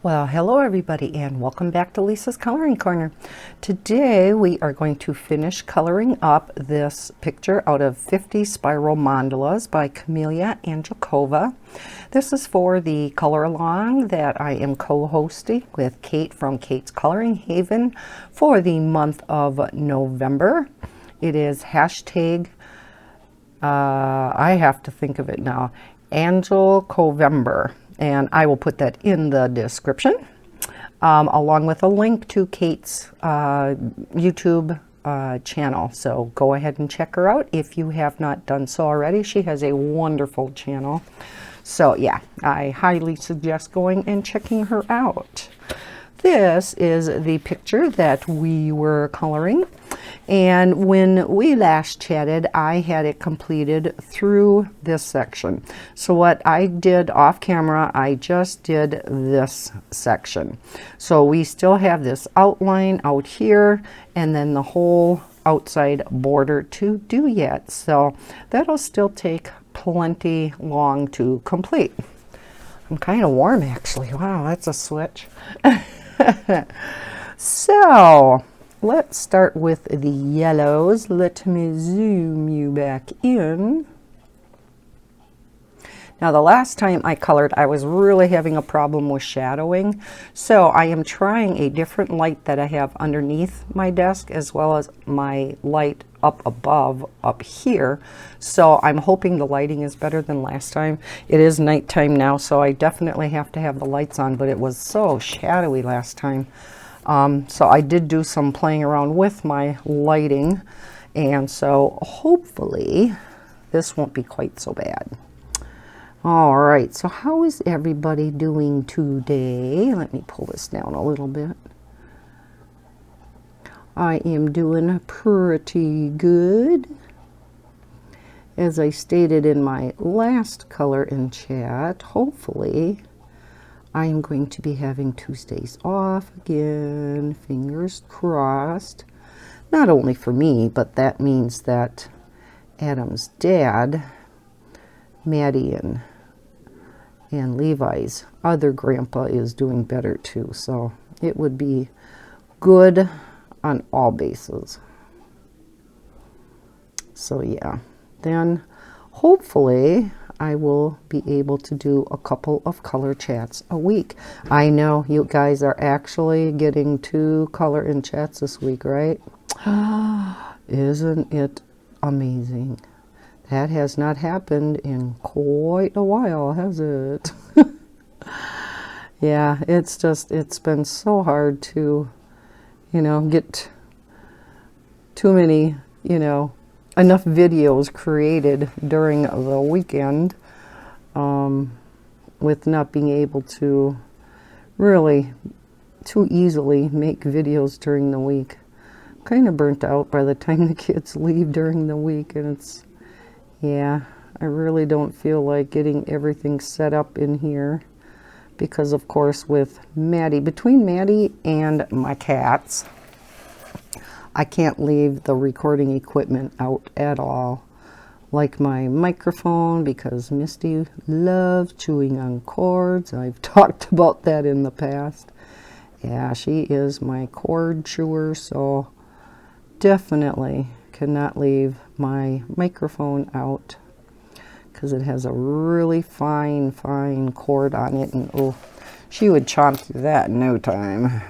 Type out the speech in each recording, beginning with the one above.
Well, hello everybody and welcome back to Lisa's Coloring Corner. Today we are going to finish coloring up this picture out of 50 Spiral Mandalas by Kameliya Angelkova. This is for the color along that I am co-hosting with Kate from Kate's Coloring Haven for the month of November. It is hashtag, I have to think of it now, Angelkovember. And I will put that in the description, along with a link to Kate's YouTube channel. So go ahead and check her out if you have not done so already. She has a wonderful channel. So yeah, I highly suggest going and checking her out. This is the picture that we were coloring. And when we last chatted, I had it completed through this section. So what I did off camera, I just did this section. So we still have this outline out here and then the whole outside border to do yet. So that'll still take plenty long to complete. I'm kind of warm actually. Wow, that's a switch. So let's start with the yellows. Let me zoom you back in. Now the last time I colored, I was really having a problem with shadowing. So I am trying a different light that I have underneath my desk as well as my light up above up here. So I'm hoping the lighting is better than last time. It is nighttime now, so I definitely have to have the lights on, but it was so shadowy last time. So I did do some playing around with my lighting, and so hopefully this won't be quite so bad. All right, so how is everybody doing today? Let me pull this down a little bit. I am doing pretty good. As I stated in my last color in chat, hopefully I am going to be having Tuesdays off again, fingers crossed. Not only for me, but that means that Adam's dad, Maddie and Levi's other grandpa is doing better too. So it would be good on all bases. So yeah, then hopefully I will be able to do a couple of color chats a week. I know you guys are actually getting 2 color in chats this week, right? Isn't it amazing? That has not happened in quite a while, has it? Yeah, it's been so hard to, get too many, enough videos created during the weekend, with not being able to really too easily make videos during the week. Kind of burnt out by the time the kids leave during the week, and yeah, I really don't feel like getting everything set up in here because, of course, with Maddie, between Maddie and my cats, I can't leave the recording equipment out at all. Like my microphone, because Misty loves chewing on cords. I've talked about that in the past. Yeah, she is my cord chewer, so definitely cannot leave my microphone out because it has a really fine cord on it, and oh, she would chomp through that in no time.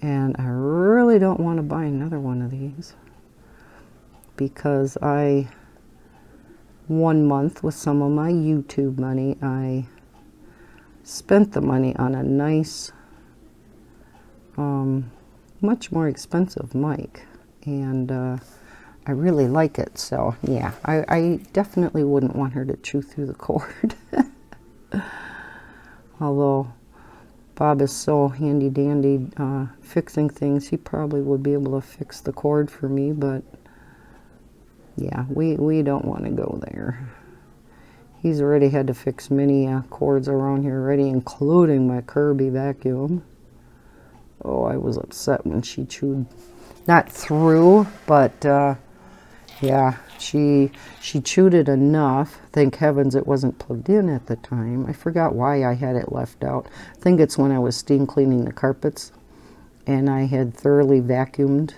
And I really don't want to buy another one of these because one month with some of my YouTube money, I spent the money on a nice, much more expensive mic. And I really like it, so yeah, I definitely wouldn't want her to chew through the cord. Although Bob is so handy dandy fixing things, he probably would be able to fix the cord for me, but yeah, we don't want to go there. He's already had to fix many cords around here already, including my Kirby vacuum. Oh, I was upset when she chewed, not through, but Yeah, she chewed it enough. Thank heavens it wasn't plugged in at the time. I forgot why I had it left out. I think it's when I was steam cleaning the carpets, and I had thoroughly vacuumed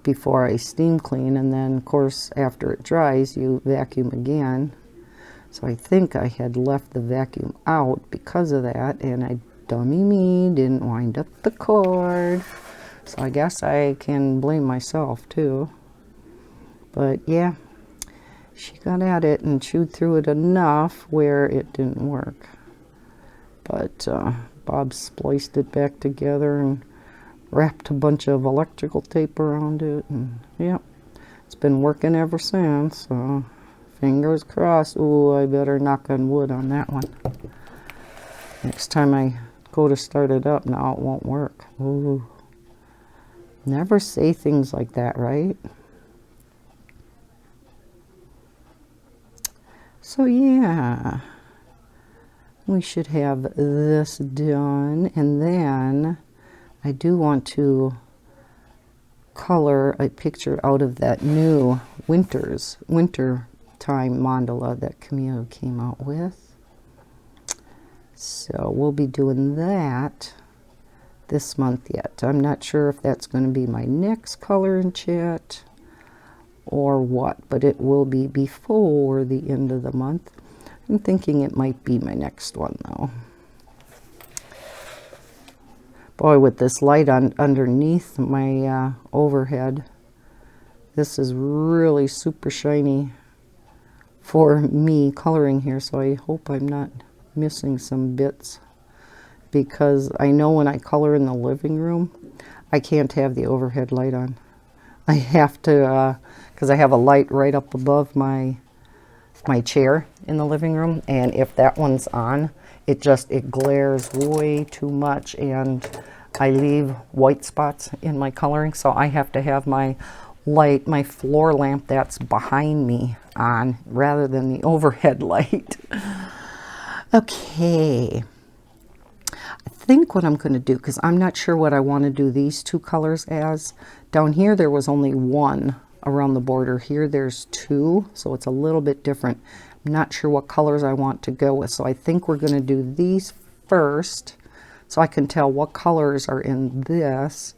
before I steam clean, and then of course after it dries you vacuum again. So I think I had left the vacuum out because of that, and I, dummy me, didn't wind up the cord. So I guess I can blame myself too. But yeah, she got at it and chewed through it enough where it didn't work. But Bob spliced it back together and wrapped a bunch of electrical tape around it, and yep, it's been working ever since. So fingers crossed. Ooh, I better knock on wood on that one. Next time I go to start it up, now it won't work. Ooh, never say things like that, right? So yeah, we should have this done, and then I do want to color a picture out of that new winter time mandala that Kameliya came out with. So we'll be doing that this month yet. I'm not sure if that's going to be my next color and chat or what, but it will be before the end of the month. I'm thinking it might be my next one though. Boy, with this light on underneath my overhead, this is really super shiny for me coloring here, so I hope I'm not missing some bits, because I know when I color in the living room, I can't have the overhead light on. I have to, because I have a light right up above my chair in the living room, and if that one's on, it glares way too much, and I leave white spots in my coloring, so I have to have my light, my floor lamp that's behind me on, rather than the overhead light. Okay, I think what I'm going to do, because I'm not sure what I want to do these two colors as. Down here there was only one around the border. Here there's two, so it's a little bit different. I'm not sure what colors I want to go with, so I think we're going to do these first, so I can tell what colors are in this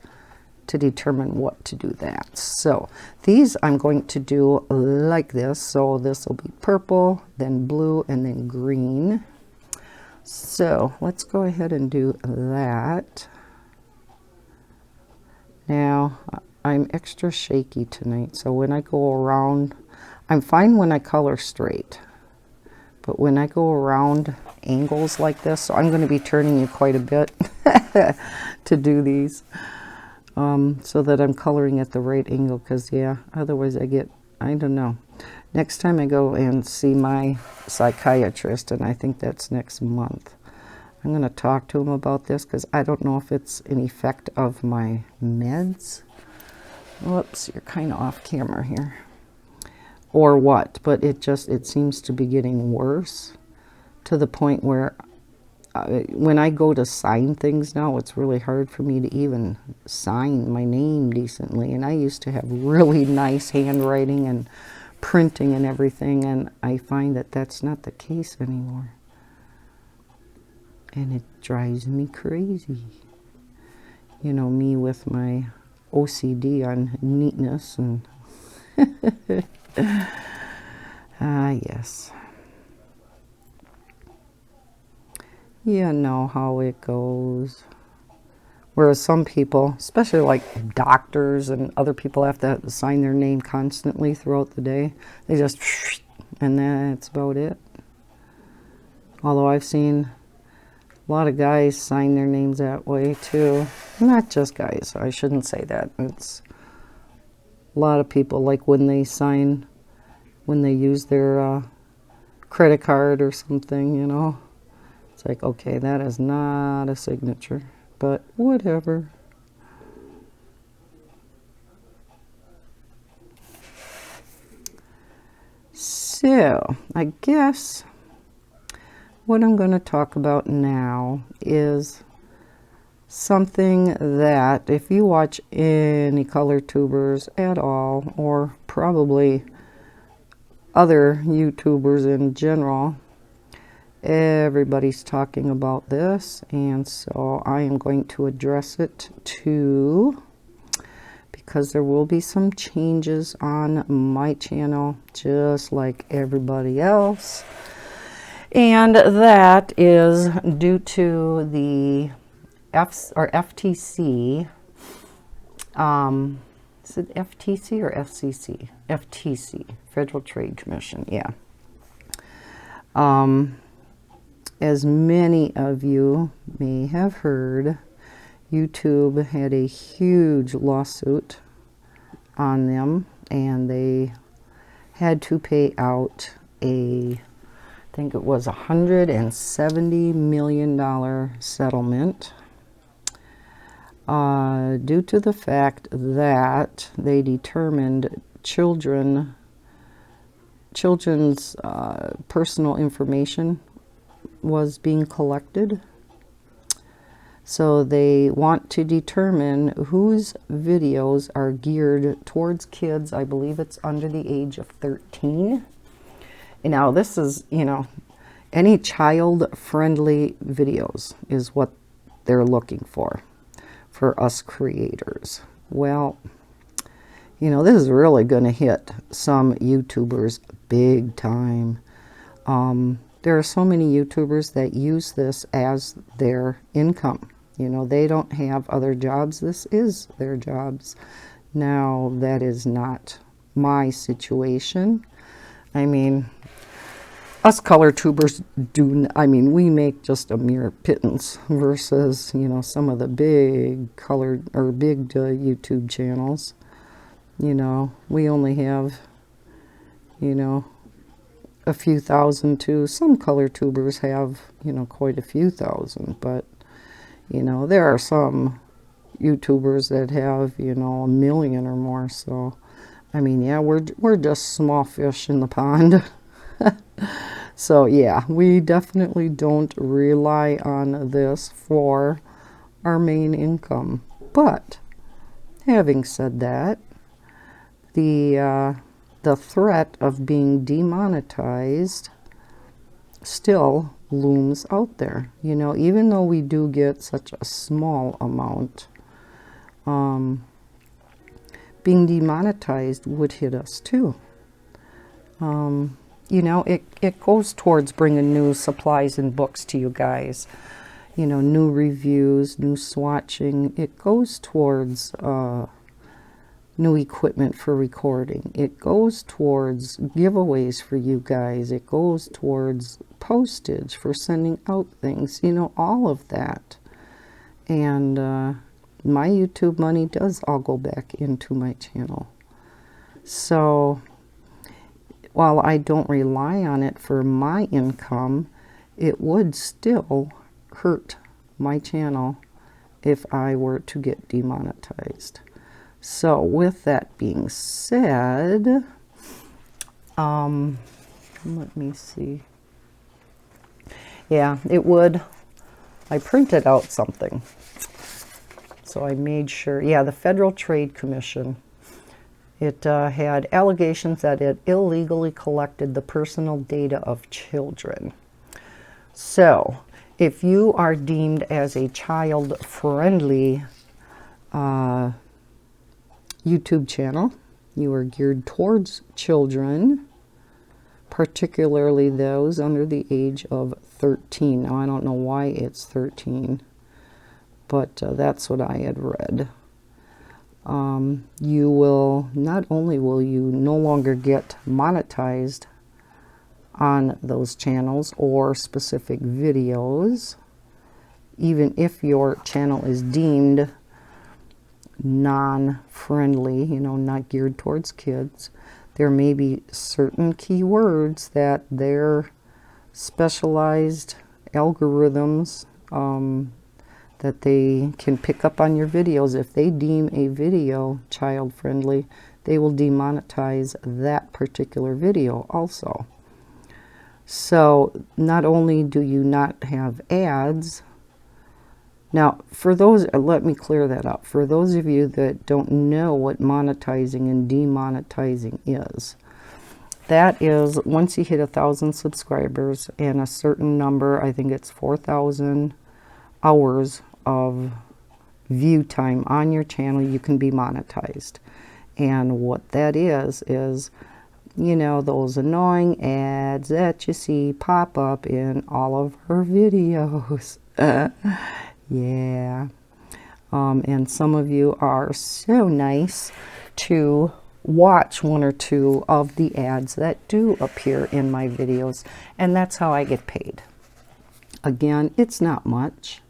to determine what to do that. So these I'm going to do like this. So this will be purple, then blue, and then green. So let's go ahead and do that. Now I'm extra shaky tonight, so when I go around, I'm fine when I color straight, but when I go around angles like this, so I'm going to be turning you quite a bit to do these, so that I'm coloring at the right angle, because yeah, otherwise I don't know. Next time I go and see my psychiatrist, and I think that's next month, I'm going to talk to him about this, because I don't know if it's an effect of my meds. Whoops, you're kind of off camera here. Or what, but it seems to be getting worse, to the point where when I go to sign things now, it's really hard for me to even sign my name decently. And I used to have really nice handwriting and printing and everything, and I find that that's not the case anymore. And it drives me crazy. You know, me with my OCD on neatness and yes. You know how it goes. Whereas some people, especially like doctors and other people, have to sign their name constantly throughout the day. They just, and that's about it. Although I've seen a lot of guys sign their names that way too. Not just guys, I shouldn't say that. It's a lot of people, like when they sign, when they use their credit card or something, you know. It's like, okay, that is not a signature, but whatever. So, I guess what I'm going to talk about now is something that if you watch any color tubers at all, or probably other YouTubers in general, everybody's talking about this, and so I am going to address it too, because there will be some changes on my channel just like everybody else, and that is due to the FTC. Is it FTC or FCC? FTC, Federal Trade Commission, yeah. As many of you may have heard, YouTube had a huge lawsuit on them, and they had to pay out I think it was $170 million settlement due to the fact that they determined children's personal information was being collected. So they want to determine whose videos are geared towards kids. I believe it's under the age of 13. And now this is, you know, any child-friendly videos is what they're looking for us creators. Well, you know, this is really going to hit some YouTubers big time. There are so many YouTubers that use this as their income. You know, they don't have other jobs. This is their jobs. Now, that is not my situation. I mean, us color tubers we make just a mere pittance versus, you know, some of the big colored or big YouTube channels. You know, we only have, you know, a few thousand too. Some color tubers have, you know, quite a few thousand, but, you know, there are some YouTubers that have, you know, 1 million or more. So, I mean, yeah, we're just small fish in the pond. So, yeah, we definitely don't rely on this for our main income. But, having said that, the threat of being demonetized still looms out there. You know, even though we do get such a small amount, being demonetized would hit us too. You know, it goes towards bringing new supplies and books to you guys. You know, new reviews, new swatching. It goes towards new equipment for recording. It goes towards giveaways for you guys. It goes towards postage for sending out things. You know, all of that. And my YouTube money does all go back into my channel. So, while I don't rely on it for my income, it would still hurt my channel if I were to get demonetized. So with that being said, let me see. Yeah, it would. I printed out something. So I made sure. Yeah, the Federal Trade Commission. It had allegations that it illegally collected the personal data of children. So, if you are deemed as a child-friendly YouTube channel, you are geared towards children, particularly those under the age of 13. Now, I don't know why it's 13, but that's what I had read. You will, not only will you no longer get monetized on those channels or specific videos, even if your channel is deemed non-friendly, you know, not geared towards kids, there may be certain keywords that their specialized algorithms that they can pick up on your videos. If they deem a video child-friendly, they will demonetize that particular video also. So not only do you not have ads, Now, for those, let me clear that up. For those of you that don't know what monetizing and demonetizing is, that is once you hit 1,000 subscribers and a certain number, I think it's 4,000 hours of view time on your channel, you can be monetized. And what that is, you know, those annoying ads that you see pop up in all of her videos. Yeah. And some of you are so nice to watch one or two of the ads that do appear in my videos, and that's how I get paid. Again, it's not much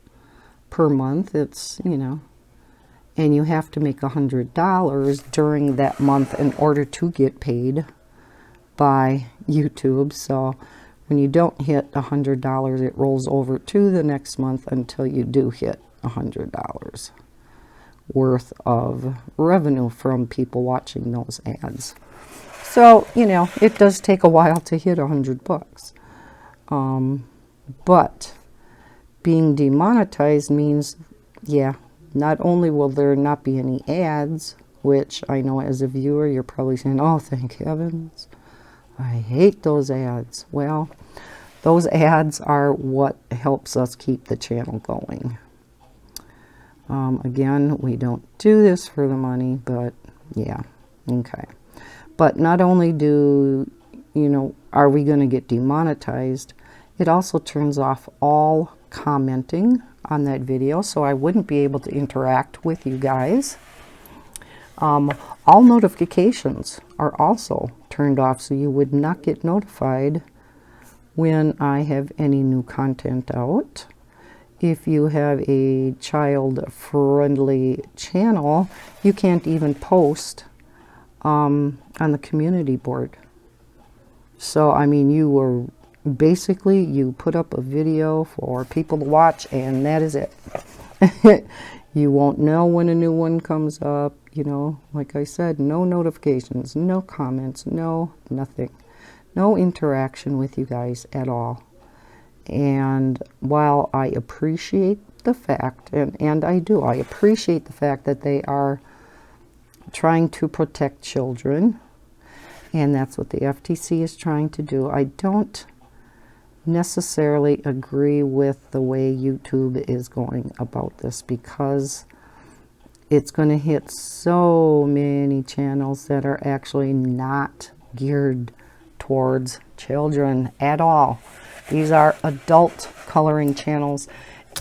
per month. It's, you know, and you have to make $100 during that month in order to get paid by YouTube. So when you don't hit $100, it rolls over to the next month until you do hit $100 worth of revenue from people watching those ads. So, you know, it does take a while to hit $100. But being demonetized means, yeah, not only will there not be any ads, which I know as a viewer, you're probably saying, oh, thank heavens, I hate those ads. Well, those ads are what helps us keep the channel going. Again, we don't do this for the money, but yeah, okay. But not only do, you know, are we going to get demonetized, it also turns off all commenting on that video, so I wouldn't be able to interact with you guys. All notifications are also turned off, so you would not get notified when I have any new content out. If you have a child-friendly channel, you can't even post on the community board. So, I mean, you put up a video for people to watch, and that is it. You won't know when a new one comes up, you know, like I said, no notifications, no comments, no nothing. No interaction with you guys at all. And while I appreciate the fact, and I do, I appreciate the fact that they are trying to protect children, and that's what the FTC is trying to do, I don't necessarily agree with the way YouTube is going about this, because it's going to hit so many channels that are actually not geared towards children at all. These are adult coloring channels,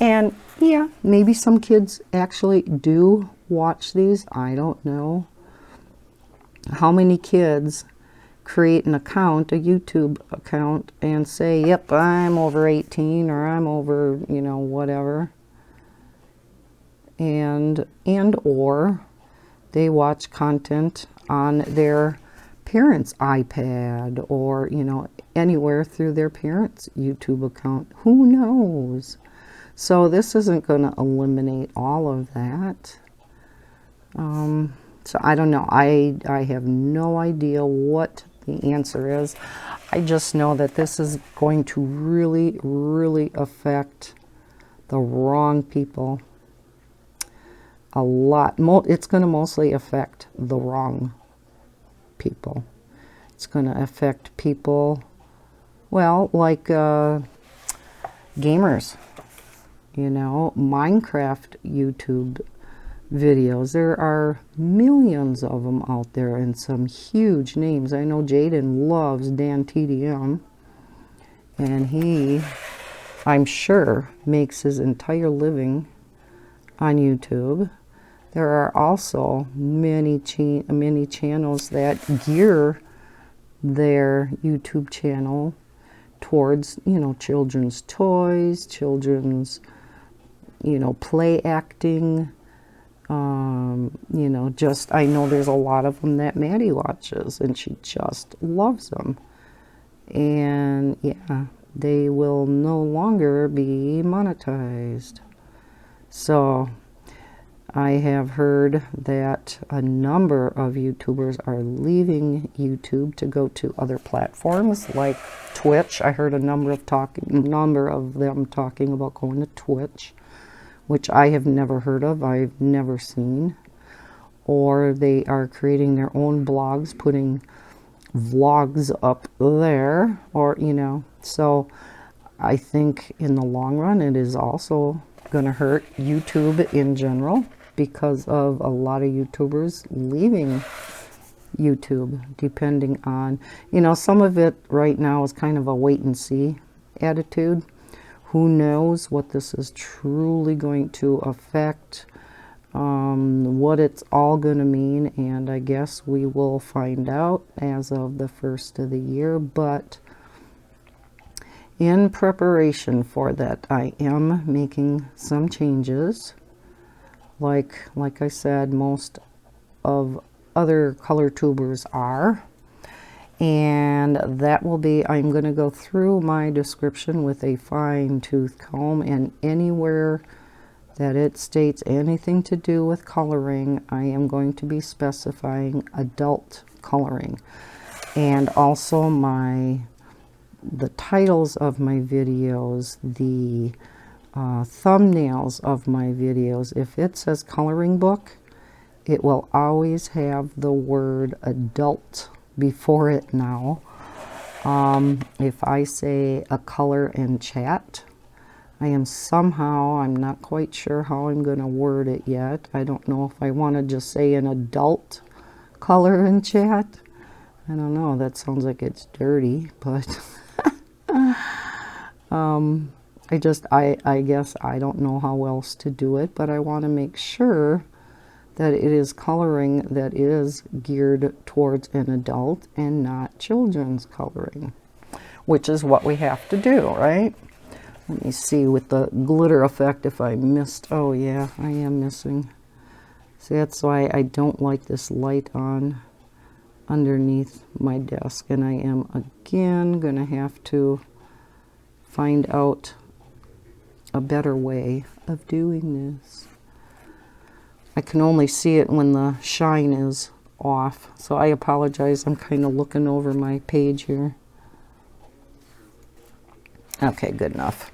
and yeah, maybe some kids actually do watch these. I don't know. How many kids create an account, a YouTube account, and say, yep, I'm over 18, or I'm over, you know, whatever, and or they watch content on their parents' iPad, or, you know, anywhere through their parents' YouTube account. Who knows? So this isn't going to eliminate all of that. So I don't know. I have no idea what the answer is. I just know that this is going to really, really affect the wrong people a lot. It's going to mostly affect the wrong people. It's going to affect people, well, like gamers, you know, Minecraft YouTube videos. There are millions of them out there, and some huge names. I know Jaden loves Dan TDM, and he, I'm sure, makes his entire living on YouTube. There are also many channels that gear their YouTube channel towards, you know, children's toys, children's, you know, play acting. You know, just, I know there's a lot of them that Maddie watches, and she just loves them. And yeah, they will no longer be monetized. So I have heard that a number of YouTubers are leaving YouTube to go to other platforms like Twitch. I heard a number of them talking about going to Twitch, which I have never heard of, I've never seen. Or they are creating their own blogs, putting vlogs up there, or, you know, so I think in the long run it is also going to hurt YouTube in general, because of a lot of YouTubers leaving YouTube, depending on, you know, some of it right now is kind of a wait and see attitude. Who knows what this is truly going to affect, what it's all going to mean, and I guess we will find out as of the first of the year. But in preparation for that, I am making some changes. Like I said, most of other color tubers are. And that will be, I'm going to go through my description with a fine-tooth comb, and anywhere that it states anything to do with coloring, I am going to be specifying adult coloring. And also the titles of my videos, the thumbnails of my videos, if it says coloring book, it will always have the word adult before it now. If I say a color and chat, I am somehow, I'm not quite sure how I'm going to word it yet. I don't know if I want to just say an adult color and chat. I don't know, that sounds like it's dirty, but I guess I don't know how else to do it, but I want to make sure that it is coloring that is geared towards an adult and not children's coloring, which is what we have to do, right? Let me see with the glitter effect if I missed. Oh yeah, I am missing. See, that's why I don't like this light on underneath my desk, and I am again gonna have to find out a better way of doing this. I can only see it when the shine is off, so I apologize. I'm kind of looking over my page here. Okay, good enough.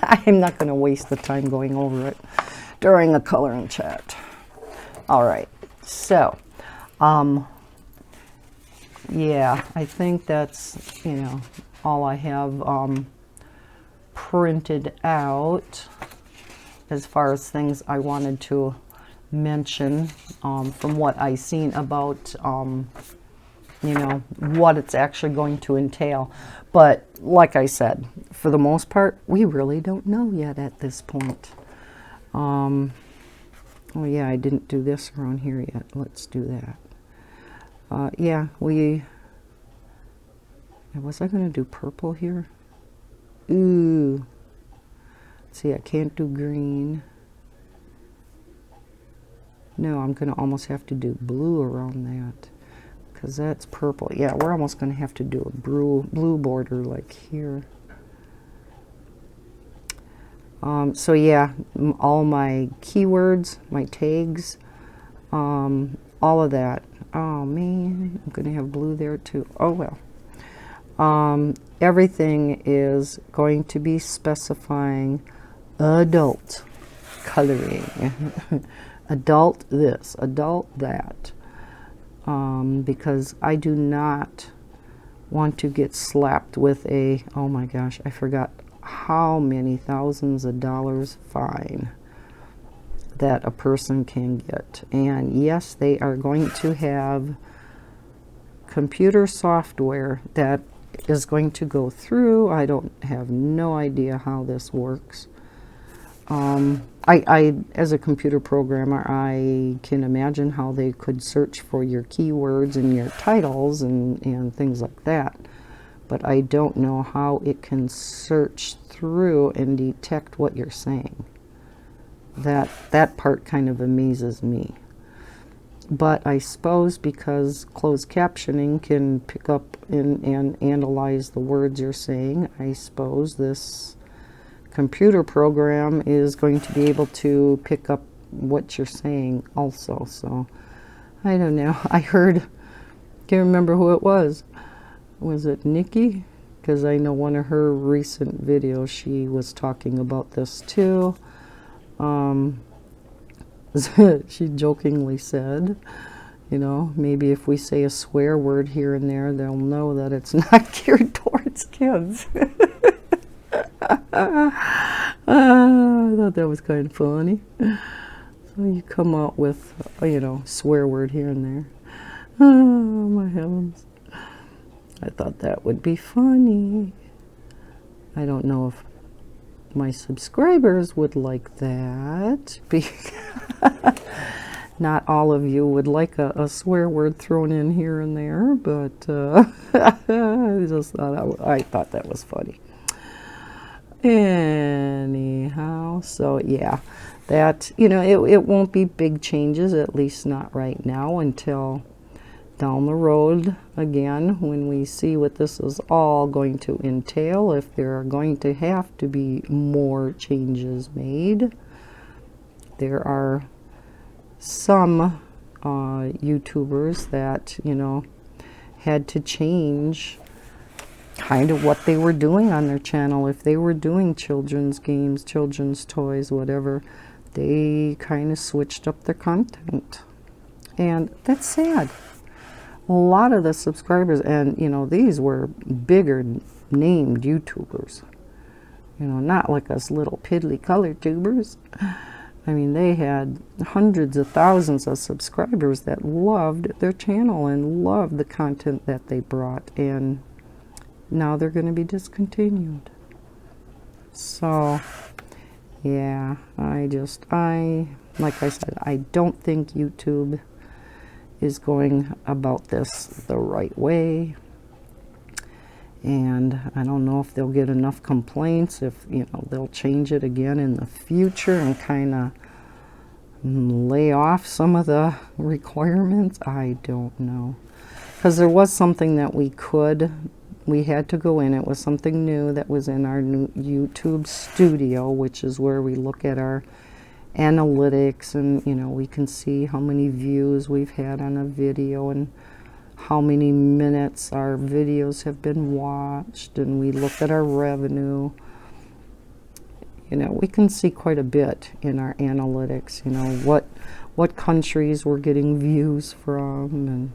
I'm not going to waste the time going over it during the color and chat. All right, so, yeah, I think that's, you know, all I have printed out as far as things I wanted to mention from what I've seen about, you know, what it's actually going to entail. But like I said, for the most part, we really don't know yet at this point. Oh yeah, I didn't do this around here yet. Let's do that. Yeah, was I going to do purple here? Ooh. See, I can't do green. No, I'm going to almost have to do blue around that, because that's purple. Yeah, we're almost going to have to do a blue border like here. So yeah, all my keywords, my tags, all of that. Oh man, I'm going to have blue there too. Oh well. Everything is going to be specifying adult coloring. Adult this, adult that, because I do not want to get slapped with a, oh my gosh, I forgot how many thousands of dollars fine that a person can get. And yes, they are going to have computer software that is going to go through. I don't have no idea how this works. I as a computer programmer, I can imagine how they could search for your keywords and your titles and things like that. But I don't know how it can search through and detect what you're saying. That part kind of amazes me. But I suppose because closed captioning can pick up and analyze the words you're saying, I suppose this computer program is going to be able to pick up what you're saying also. So I don't know. I heard, can't remember who it was. Was it Nikki? Because I know one of her recent videos she was talking about this too. She jokingly said, you know, maybe if we say a swear word here and there, they'll know that it's not geared towards kids. I thought that was kind of funny. So you come out with, you know, swear word here and there. Oh, my heavens. I thought that would be funny. I don't know if my subscribers would like that. Not all of you would like a swear word thrown in here and there, but I thought that was funny. Anyhow, so yeah, that, you know, it won't be big changes, at least not right now, until down the road again, when we see what this is all going to entail, if there are going to have to be more changes made. There are some YouTubers that, you know, had to change kind of what they were doing on their channel. If they were doing children's games, children's toys, whatever, they kind of switched up their content. And that's sad. A lot of the subscribers, and you know, these were bigger named YouTubers, you know, not like us little piddly color tubers. I mean, they had hundreds of thousands of subscribers that loved their channel and loved the content that they brought, and now they're going to be discontinued. So yeah, like I said, I don't think YouTube is going about this the right way, and I don't know if they'll get enough complaints, if, you know, they'll change it again in the future and kind of lay off some of the requirements. I don't know, because there was something that we had to go in. It was something new that was in our new YouTube studio, which is where we look at our analytics, and you know, we can see how many views we've had on a video and how many minutes our videos have been watched, and we look at our revenue. You know, we can see quite a bit in our analytics, you know, what countries we're getting views from, and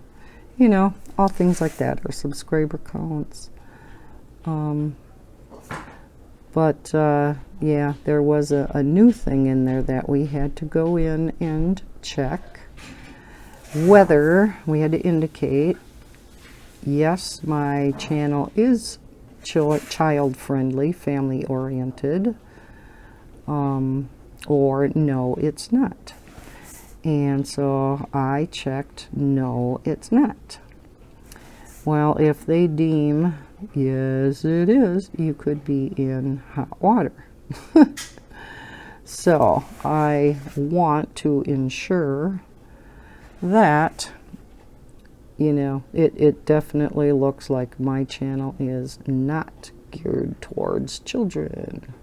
you know, all things like that, our subscriber counts. Yeah, there was a new thing in there that we had to go in and check whether we had to indicate, yes, my channel is child-friendly, family-oriented, or no, it's not. And so I checked, no, it's not. Well, if they deem, yes, it is, you could be in hot water. So I want to ensure that, you know, it definitely looks like my channel is not geared towards children,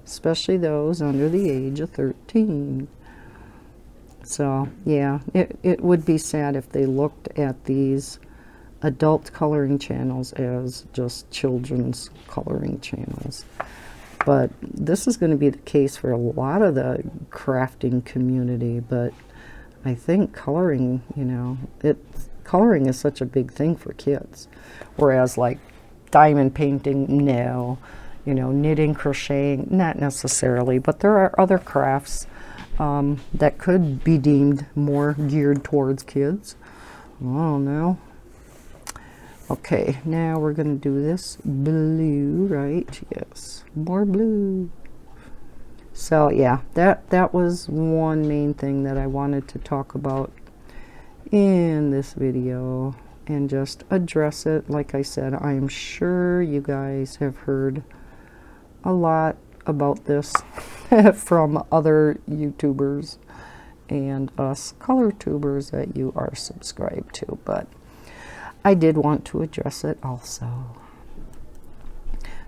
especially those under the age of 13. So yeah, it would be sad if they looked at these adult coloring channels as just children's coloring channels. But this is going to be the case for a lot of the crafting community. But I think coloring, you know, coloring is such a big thing for kids. Whereas like diamond painting, no. You know, knitting, crocheting, not necessarily. But there are other crafts that could be deemed more geared towards kids. I don't know. Okay, now we're going to do this blue, right? Yes, more blue. So yeah, that was one main thing that I wanted to talk about in this video and just address it. Like I said, I am sure you guys have heard a lot about this from other YouTubers and us color tubers that you are subscribed to, but I did want to address it also.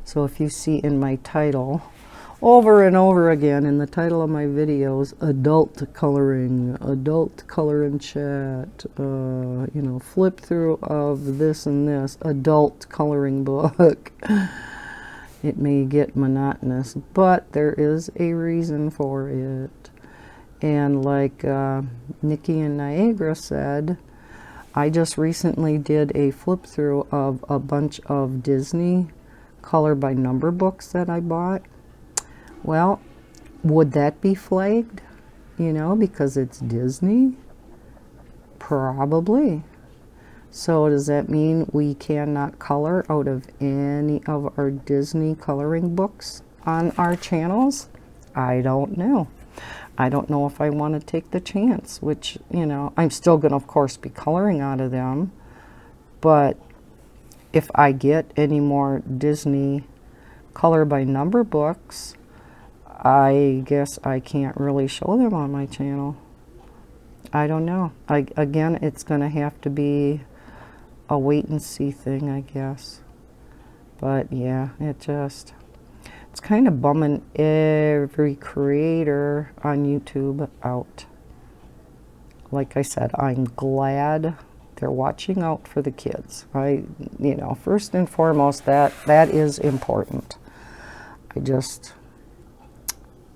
So if you see in my title, over and over again in the title of my videos, adult coloring, adult color and chat, you know, flip through of this and this, adult coloring book. it may get monotonous, but there is a reason for it. And like Nikki in Niagara said, I just recently did a flip through of a bunch of Disney color by number books that I bought. Well, would that be flagged? You know, because it's Disney? Probably. So does that mean we cannot color out of any of our Disney coloring books on our channels? I don't know. I don't know if I want to take the chance, which, you know, I'm still going to, of course, be coloring out of them. But if I get any more Disney color by number books, I guess I can't really show them on my channel. I don't know. Again, it's going to have to be a wait and see thing, I guess. But yeah, it's kind of bumming every creator on YouTube out. Like I said, I'm glad they're watching out for the kids. You know, first and foremost, that is important.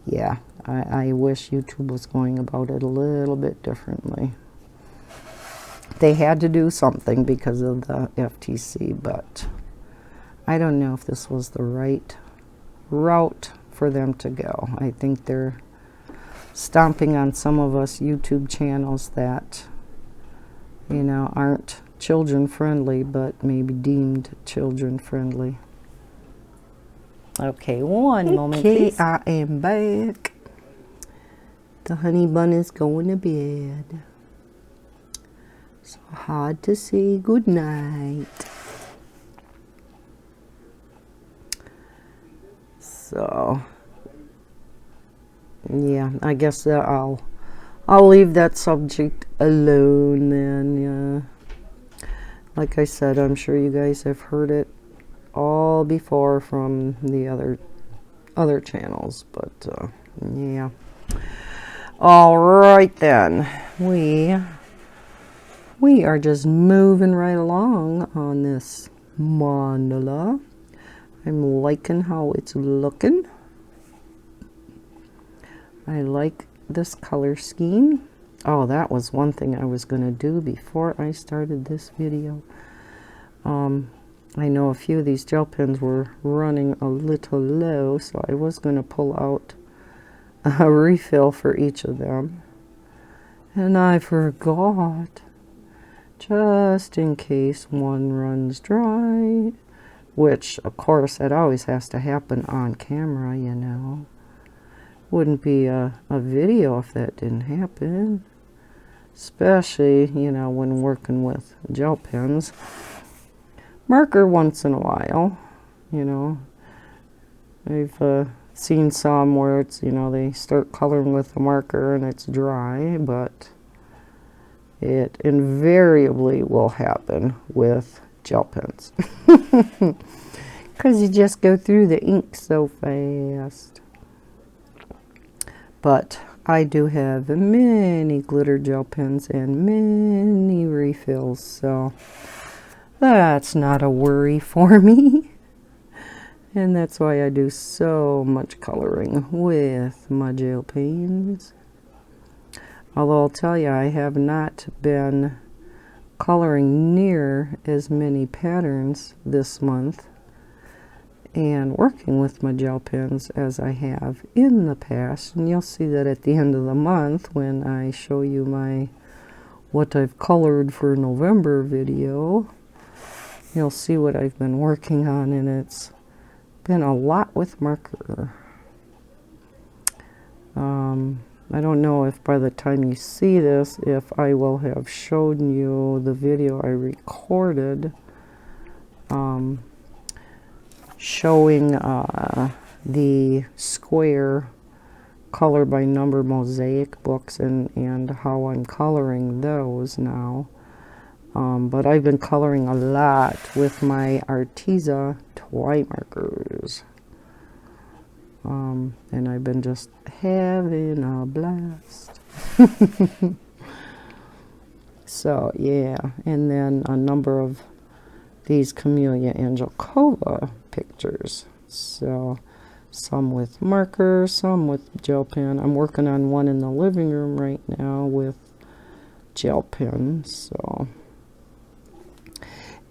Yeah, I wish YouTube was going about it a little bit differently. They had to do something because of the FTC, but I don't know if this was the right route for them to go. I think they're stomping on some of us YouTube channels that, you know, aren't children friendly, but maybe deemed children friendly. Okay, one moment, please. I am back. The honey bun is going to bed. So hard to say good night. So yeah, I guess that I'll leave that subject alone then. Yeah. Like I said, I'm sure you guys have heard it all before from the other channels, but yeah. All right then, we are just moving right along on this mandala. I'm liking how it's looking. I like this color scheme. Oh, that was one thing I was going to do before I started this video. I know a few of these gel pens were running a little low, so I was going to pull out a refill for each of them. And I forgot, just in case one runs dry, which, of course, it always has to happen on camera, you know. Wouldn't be a video if that didn't happen. Especially, you know, when working with gel pens. Marker once in a while, you know. I've seen some where it's, you know, they start coloring with a marker and it's dry, but it invariably will happen with gel pens. Because you just go through the ink so fast. But I do have many glitter gel pens and many refills, so that's not a worry for me. And that's why I do so much coloring with my gel pens. Although I'll tell you, I have not been coloring near as many patterns this month and working with my gel pens as I have in the past. And you'll see that at the end of the month when I show you my what I've colored for November video. You'll see what I've been working on, and it's been a lot with marker. I don't know if by the time you see this, if I will have shown you the video I recorded showing the square color by number mosaic books and how I'm coloring those now. But I've been coloring a lot with my Arteza toy markers. And I've been just having a blast. So, yeah. And then a number of these Kameliya Angelkova pictures So some with marker, some with gel pen. I'm working on one in the living room right now with gel pen. So,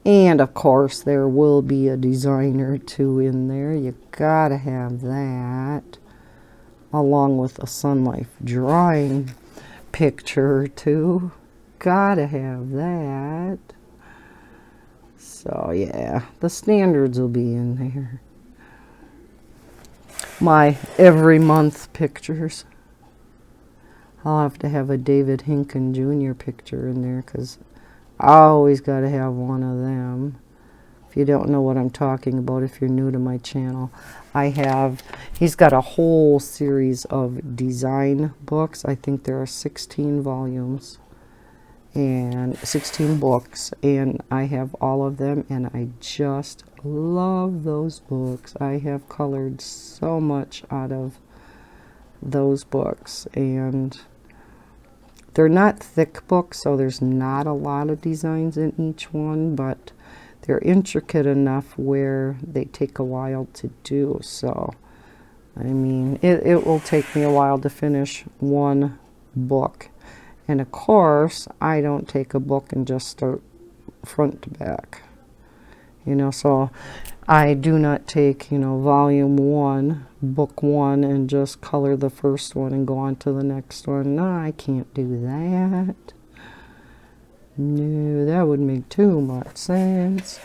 and of course there will be a design or two in there. You gotta have that, along with a Sun Life drawing picture or two. Gotta have that. So yeah, the standards will be in there. My every month pictures. I'll have to have a David Hinken Jr. picture in there because I always got to have one of them. If you don't know what I'm talking about, if you're new to my channel, he's got a whole series of design books. I think there are 16 volumes and 16 books, and I have all of them, and I just love those books. I have colored so much out of those books, and they're not thick books, so there's not a lot of designs in each one, but they're intricate enough where they take a while to do. So I mean, it will take me a while to finish one book. And of course, I don't take a book and just start front to back. You know, so I do not take, you know, volume 1, book 1, and just color the first one and go on to the next one. No, I can't do that. No, that would make too much sense.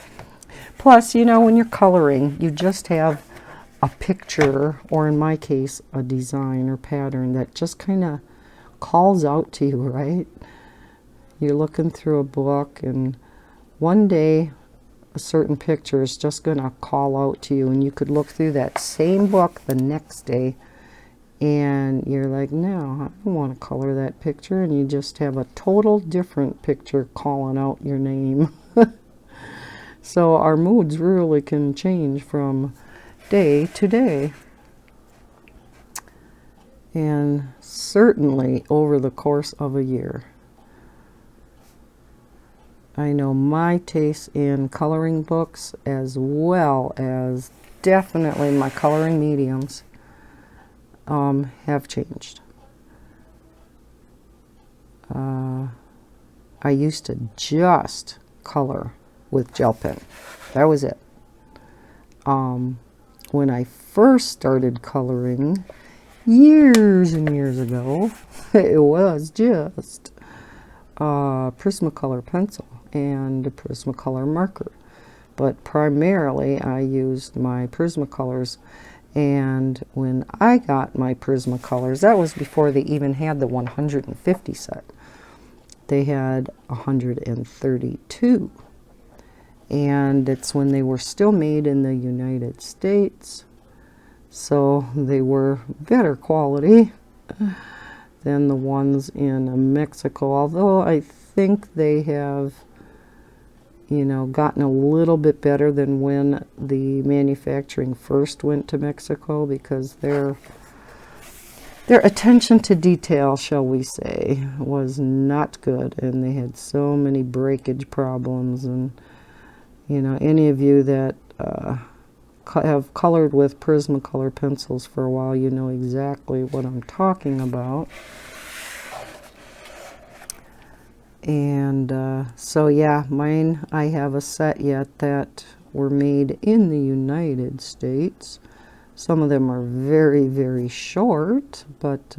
Plus, you know, when you're coloring, you just have a picture, or in my case, a design or pattern that just kind of calls out to you, right? You're looking through a book, and one day a certain picture is just going to call out to you, and you could look through that same book the next day and you're like, no, I don't want to color that picture, and you just have a total different picture calling out your name. So our moods really can change from day to day, and certainly over the course of a year. I know my taste in coloring books, as well as definitely my coloring mediums, have changed. I used to just color with gel pen. That was it. When I first started coloring years and years ago, it was just Prismacolor pencil and a Prismacolor marker. But primarily I used my Prismacolors, and when I got my Prismacolors, that was before they even had the 150 set. They had 132, and it's when they were still made in the United States, so they were better quality than the ones in Mexico, although I think they have, you know, gotten a little bit better than when the manufacturing first went to Mexico, because their attention to detail, shall we say, was not good, and they had so many breakage problems. And you know, any of you that have colored with Prismacolor pencils for a while, you know exactly what I'm talking about. And so yeah, mine, I have a set yet that were made in the United States. Some of them are very, very short, but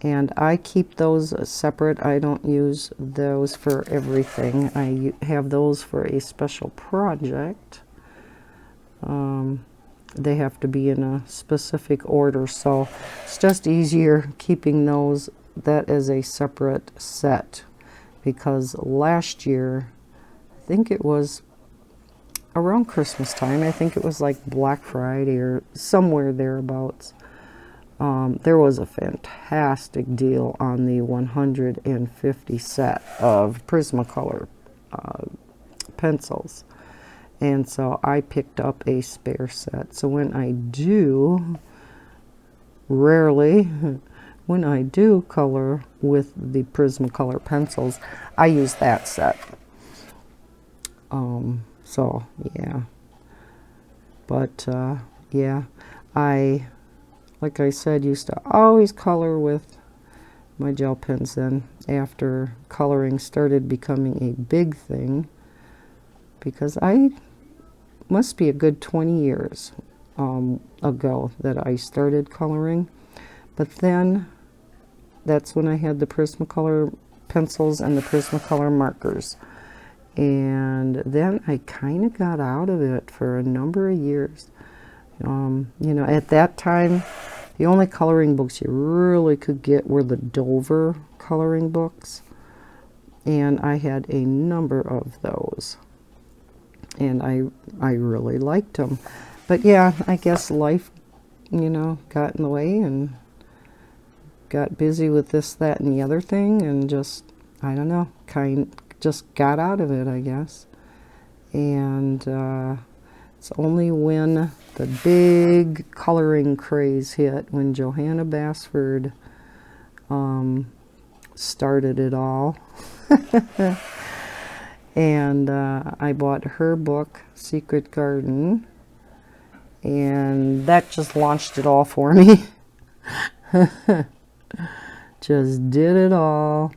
and I keep those separate. I don't use those for everything. I have those for a special project. They have to be in a specific order, so it's just easier keeping that as a separate set, because last year, I think it was around Christmas time, I think it was like Black Friday or somewhere thereabouts, there was a fantastic deal on the 150 set of Prismacolor pencils. And so I picked up a spare set. So when I do, rarely, when I do color with the Prismacolor pencils, I use that set. So yeah. But yeah, like I said, used to always color with my gel pens. Then after coloring started becoming a big thing, because I must be a good 20 years ago that I started coloring. But then that's when I had the Prismacolor pencils and the Prismacolor markers. And then I kind of got out of it for a number of years. You know, at that time, the only coloring books you really could get were the Dover coloring books. And I had a number of those. And I really liked them. But yeah, I guess life, you know, got in the way and got busy with this, that, and the other thing, and just, I don't know, just got out of it, I guess. And it's only when the big coloring craze hit, when Johanna Basford started it all. And I bought her book, Secret Garden, and that just launched it all for me. Just did it all.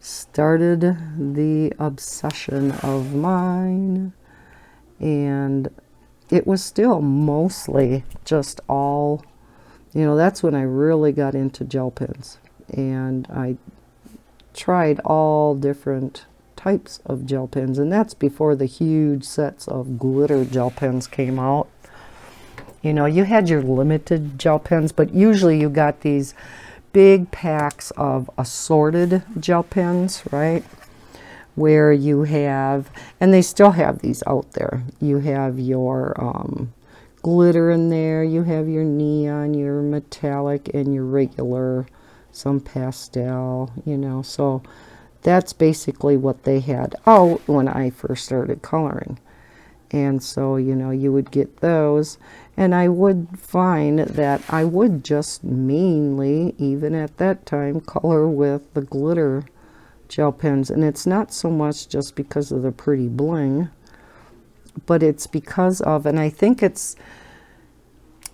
Started the obsession of mine. And it was still mostly just all, you know, that's when I really got into gel pens. And I tried all different types of gel pens, and that's before the huge sets of glitter gel pens came out. You know, you had your limited gel pens, but usually you got these big packs of assorted gel pens, right? Where you have, and they still have these out there, you have your glitter in there, you have your neon, your metallic, and your regular, some pastel, you know. So that's basically what they had out when I first started coloring. And so, you know, you would get those, and I would find that I would just mainly, even at that time, color with the glitter gel pens. And it's not so much just because of the pretty bling, but it's because of, and I think it's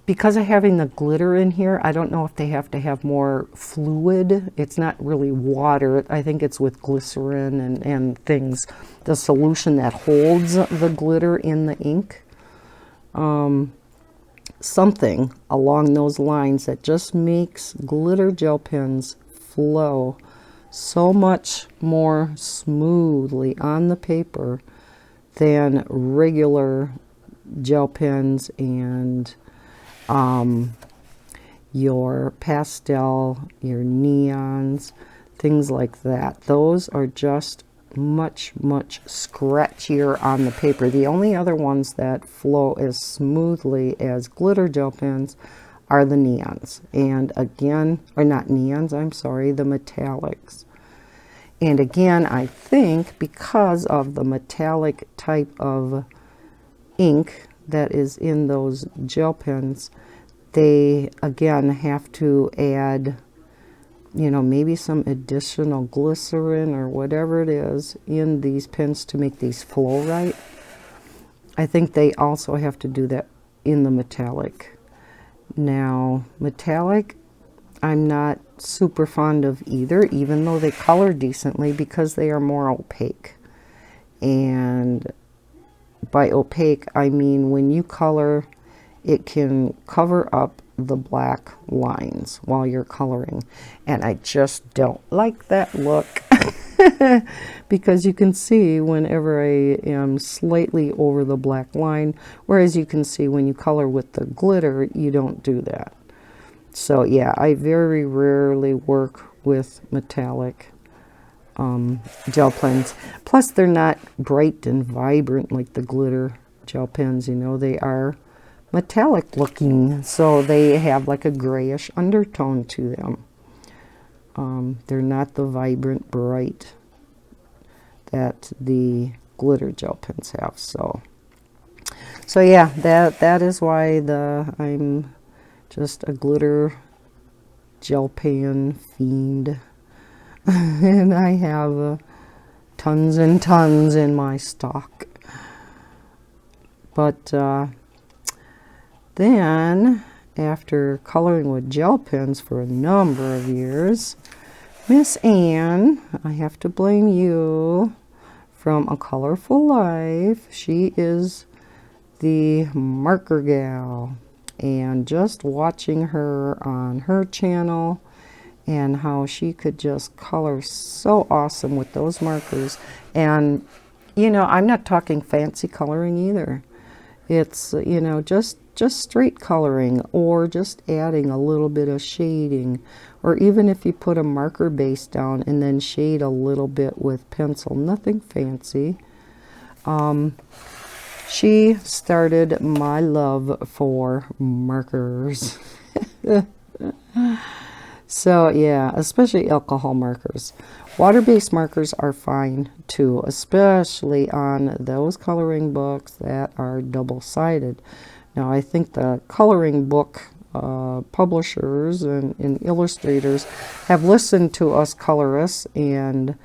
because of having the glitter in here. I don't know if they have to have more fluid. It's not really water. I think it's with glycerin and things, the solution that holds the glitter in the ink. Something along those lines that just makes glitter gel pens flow so much more smoothly on the paper than regular gel pens and your pastel, your neons, things like that. Those are just much scratchier on the paper. The only other ones that flow as smoothly as glitter gel pens are the neons, and again, or not neons, I'm sorry, the metallics. And again, I think because of the metallic type of ink that is in those gel pens, they again have to add, you know, maybe some additional glycerin or whatever it is in these pens to make these flow right. I think they also have to do that in the metallic. Now, metallic, I'm not super fond of either, even though they color decently, because they are more opaque. And by opaque, I mean when you color, it can cover up the black lines while you're coloring. And I just don't like that look. Because you can see whenever I am slightly over the black line, whereas you can see when you color with the glitter, you don't do that. So yeah, I very rarely work with metallic gel pens. Plus, they're not bright and vibrant like the glitter gel pens, you know. They are metallic looking, so they have like a grayish undertone to them. They're not the vibrant, bright that the glitter gel pens have. So yeah, that is why I'm just a glitter gel pen fiend. And I have tons and tons in my stock. But Then, after coloring with gel pens for a number of years, Miss Anne, I have to blame you, from A Colorful Life. She is the marker gal. And just watching her on her channel and how she could just color so awesome with those markers. And, you know, I'm not talking fancy coloring either. It's, you know, just straight coloring, or just adding a little bit of shading, or even if you put a marker base down and then shade a little bit with pencil, nothing fancy. She started my love for markers. So yeah, especially alcohol markers. Water-based markers are fine too, especially on those coloring books that are double-sided. Now I think the coloring book publishers and illustrators have listened to us colorists, and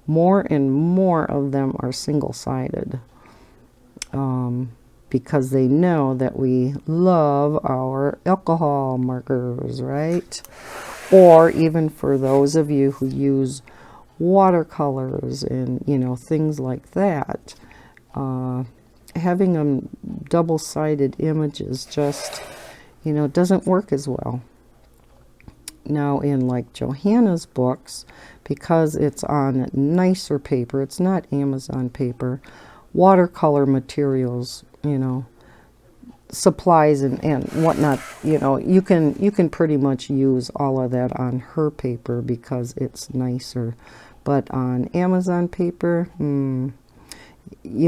more of them are single-sided. Because they know that we love our alcohol markers, right? Or even for those of you who use watercolors and, you know, things like that, having them double-sided images just, you know, doesn't work as well. Now in like Johanna's books, because it's on nicer paper, it's not Amazon paper, watercolor materials, you know, supplies and whatnot, you know, you can pretty much use all of that on her paper because it's nicer. But on Amazon paper, you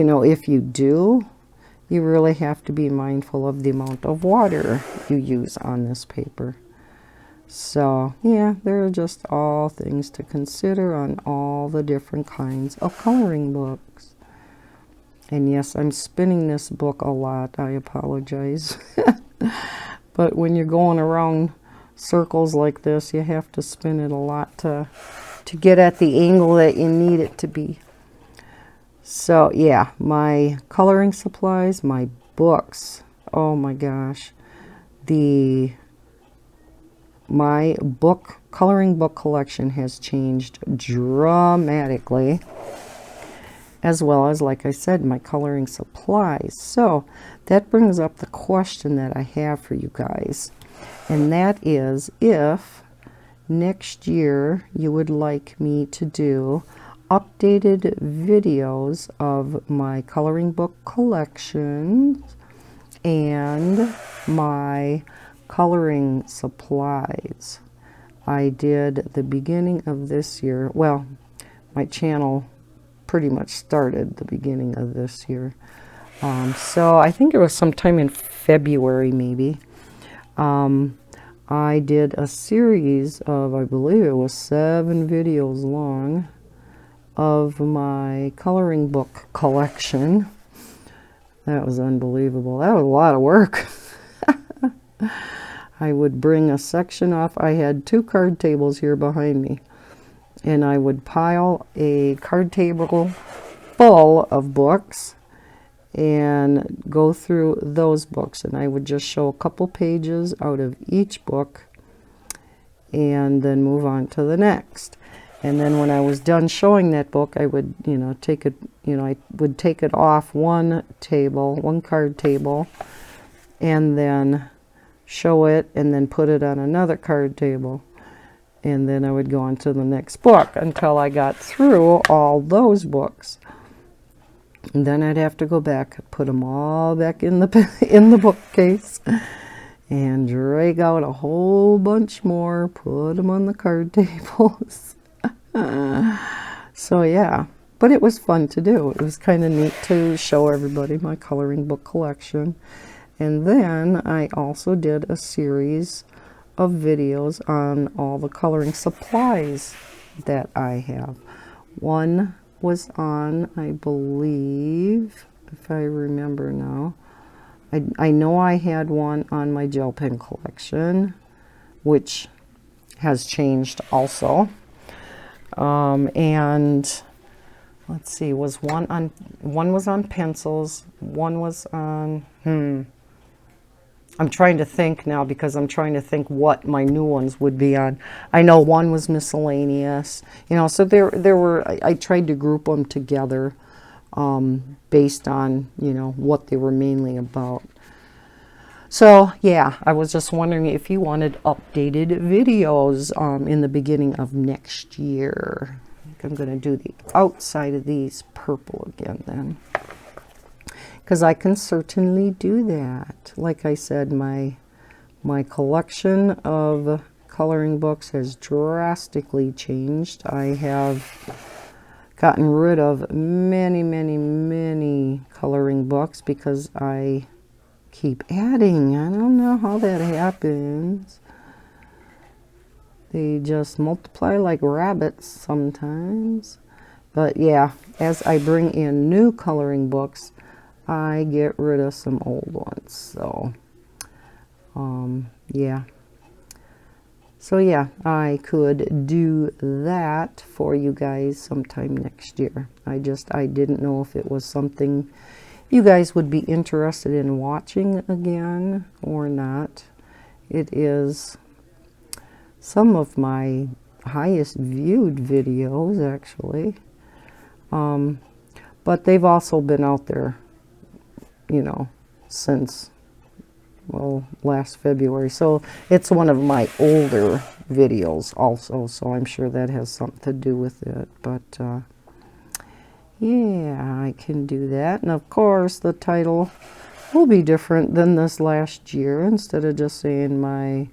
know, if you do, you really have to be mindful of the amount of water you use on this paper. So yeah, there are just all things to consider on all the different kinds of coloring books. And yes, I'm spinning this book a lot. I apologize. But when you're going around circles like this, you have to spin it a lot to get at the angle that you need it to be. So yeah, my coloring supplies, my books, oh my gosh. My coloring book collection has changed dramatically, as well as, like I said, my coloring supplies. So that brings up the question that I have for you guys, and that is, if next year you would like me to do updated videos of my coloring book collections and my coloring supplies. I did the beginning of this year, well, my channel pretty much started the beginning of this year. So I think it was sometime in February maybe. I did a series of, I believe it was 7 videos long, of my coloring book collection. That was unbelievable. That was a lot of work. I would bring a section off. I had 2 card tables here behind me, and I would pile a card table full of books and go through those books, and I would just show a couple pages out of each book and then move on to the next. And then when I was done showing that book, I would, you know, take it, you know, I would take it off one card table, and then show it and then put it on another card table. And then I would go on to the next book until I got through all those books. And then I'd have to go back, put them all back in the bookcase, and drag out a whole bunch more, put them on the card tables. So yeah, but it was fun to do. It was kind of neat to show everybody my coloring book collection. And then I also did a series of videos on all the coloring supplies that I have. One was on, I believe, if I remember now, I know I had one on my gel pen collection, which has changed also. And let's see, one was on pencils, one was on I'm trying to think now, because I'm trying to think what my new ones would be on. I know one was miscellaneous, you know, so there were, I tried to group them together based on, you know, what they were mainly about. So yeah, I was just wondering if you wanted updated videos in the beginning of next year. I think I'm going to do the outside of these purple again then, because I can certainly do that. Like I said, my collection of coloring books has drastically changed. I have gotten rid of many coloring books because I keep adding. I don't know how that happens. They just multiply like rabbits sometimes. But yeah, as I bring in new coloring books, I get rid of some old ones. So yeah. So yeah, I could do that for you guys sometime next year. I didn't know if it was something you guys would be interested in watching again or not. It is some of my highest viewed videos, actually. But they've also been out there, you know, since, well, last February. So it's one of my older videos also, so I'm sure that has something to do with it. But yeah, I can do that. And of course, the title will be different than this last year. Instead of just saying my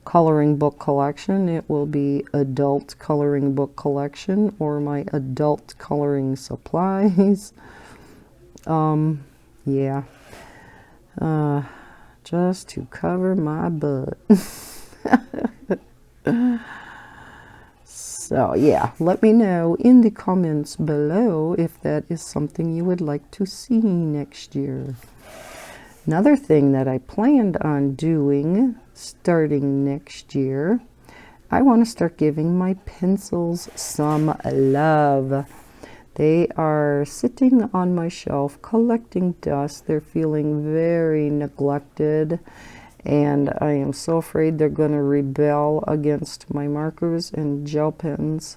coloring book collection, it will be adult coloring book collection, or my adult coloring supplies. Yeah. Just to cover my butt. So yeah, let me know in the comments below if that is something you would like to see next year. Another thing that I planned on doing starting next year, I want to start giving my pencils some love. They are sitting on my shelf collecting dust. They're feeling very neglected, and I am so afraid they're going to rebel against my markers and gel pens.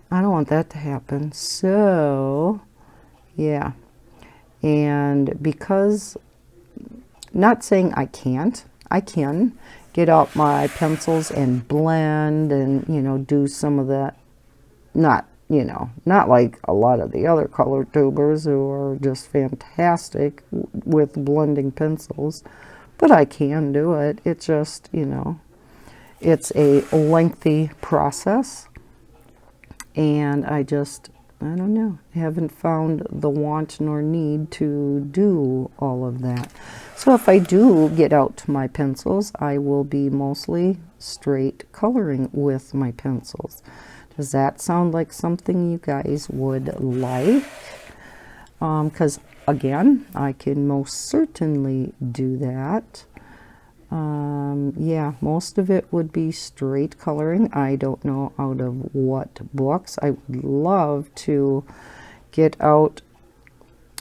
I don't want that to happen. So yeah, and because, not saying I can't, I can get out my pencils and blend and, you know, do some of that. Not, you know, not like a lot of the other color tubers who are just fantastic with blending pencils, but I can do it. It's just, you know, it's a lengthy process, and I don't know, haven't found the want nor need to do all of that. So if I do get out my pencils, I will be mostly straight coloring with my pencils. Does that sound like something you guys would like? Because again, I can most certainly do that. Yeah, most of it would be straight coloring. I don't know out of what books. I would love to get out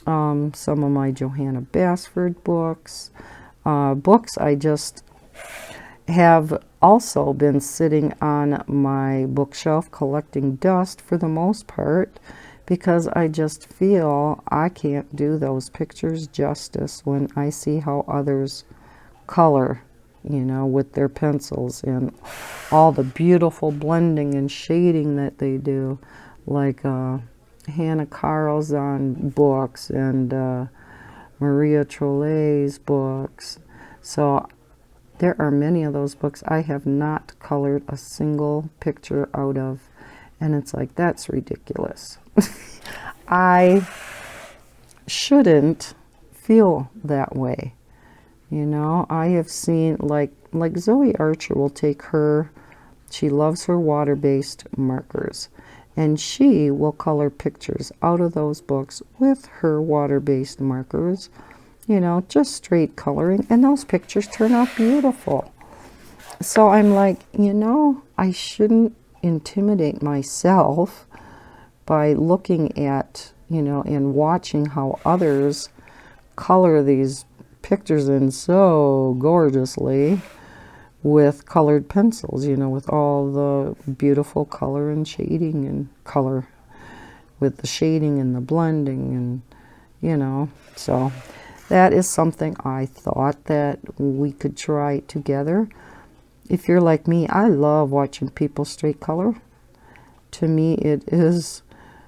some of my Johanna Basford books. Books I just have also been sitting on my bookshelf collecting dust for the most part, because I just feel I can't do those pictures justice when I see how others color, you know, with their pencils, and all the beautiful blending and shading that they do, like Hannah Carlzon books and Maria Trollet's books. So there are many of those books I have not colored a single picture out of, and it's like, that's ridiculous. I shouldn't feel that way. You know, I have seen, like Zoe Archer will take her, she loves her water-based markers, and she will color pictures out of those books with her water-based markers, you know, just straight coloring, and those pictures turn out beautiful. So I'm like, you know, I shouldn't intimidate myself by looking at, you know, and watching how others color these pictures in so gorgeously with colored pencils, you know, with all the beautiful color and shading and color, with the shading and the blending, and, you know, so that is something I thought that we could try together. If you're like me, I love watching people straight color. To me, it is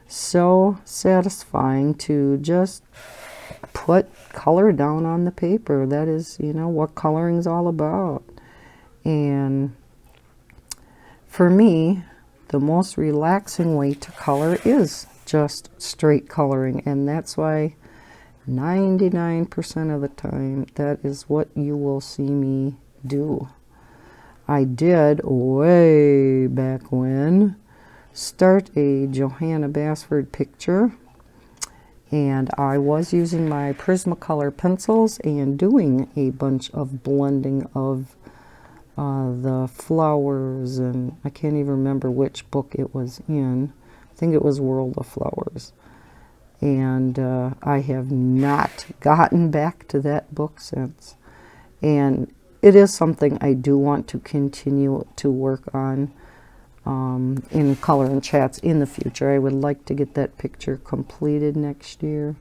so satisfying to just put color down on the paper. That is, you know, what coloring's all about. And for me, the most relaxing way to color is just straight coloring, and that's why 99% of the time that is what you will see me do. I did way back when start a Johanna Basford picture, and I was using my Prismacolor pencils and doing a bunch of blending of the flowers, and I can't even remember which book it was in. I think it was World of Flowers. And I have not gotten back to that book since. And it is something I do want to continue to work on in Color and Chats in the future. I would like to get that picture completed next year.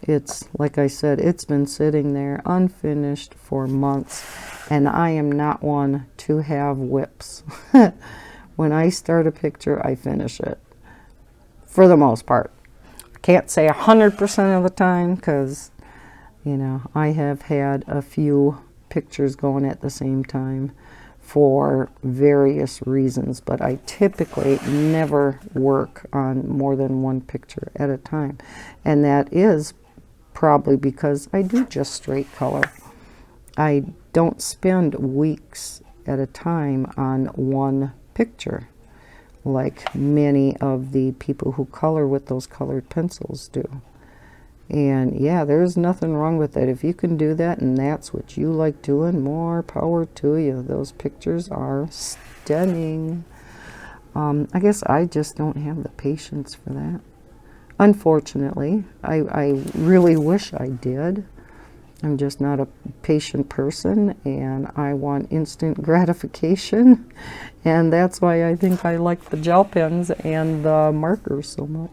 It's, like I said, it's been sitting there unfinished for months, and I am not one to have whips. When I start a picture, I finish it, for the most part. I can't say 100% of the time, because, you know, I have had a few pictures going at the same time for various reasons, but I typically never work on more than one picture at a time, and that is probably because I do just straight color. I don't spend weeks at a time on one picture like many of the people who color with those colored pencils do. And yeah, there's nothing wrong with that. If you can do that and that's what you like doing, more power to you. Those pictures are stunning. I guess I just don't have the patience for that. Unfortunately, I really wish I did. I'm just not a patient person, and I want instant gratification, and that's why I think I like the gel pens and the markers so much.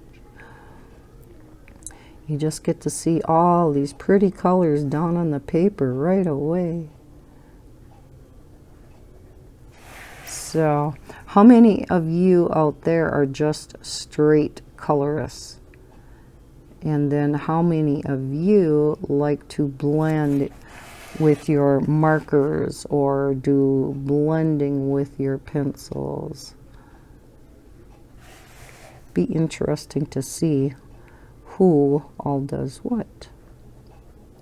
You just get to see all these pretty colors down on the paper right away. So, how many of you out there are just straight colorists? And then how many of you like to blend with your markers or do blending with your pencils? Be interesting to see who all does what.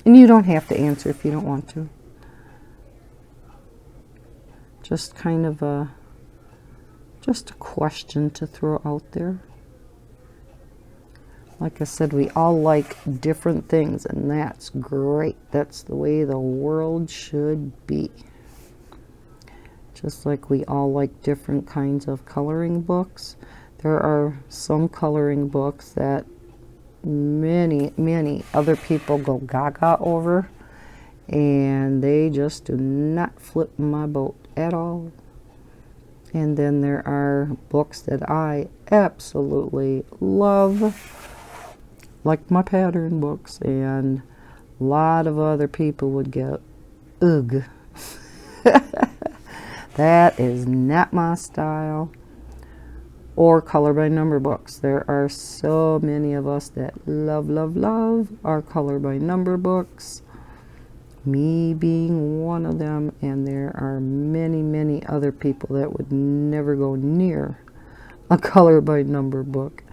And you don't have to answer if you don't want to. Just kind of just a question to throw out there. Like I said, we all like different things, and that's great. That's the way the world should be. Just like we all like different kinds of coloring books. There are some coloring books that many other people go gaga over, and they just do not flip my boat at all. And then there are books that I absolutely love, like my pattern books, and a lot of other people would go, ugh. That is not my style. Or color by number books. There are so many of us that love our color by number books. Me being one of them, and there are many other people that would never go near a color by number book.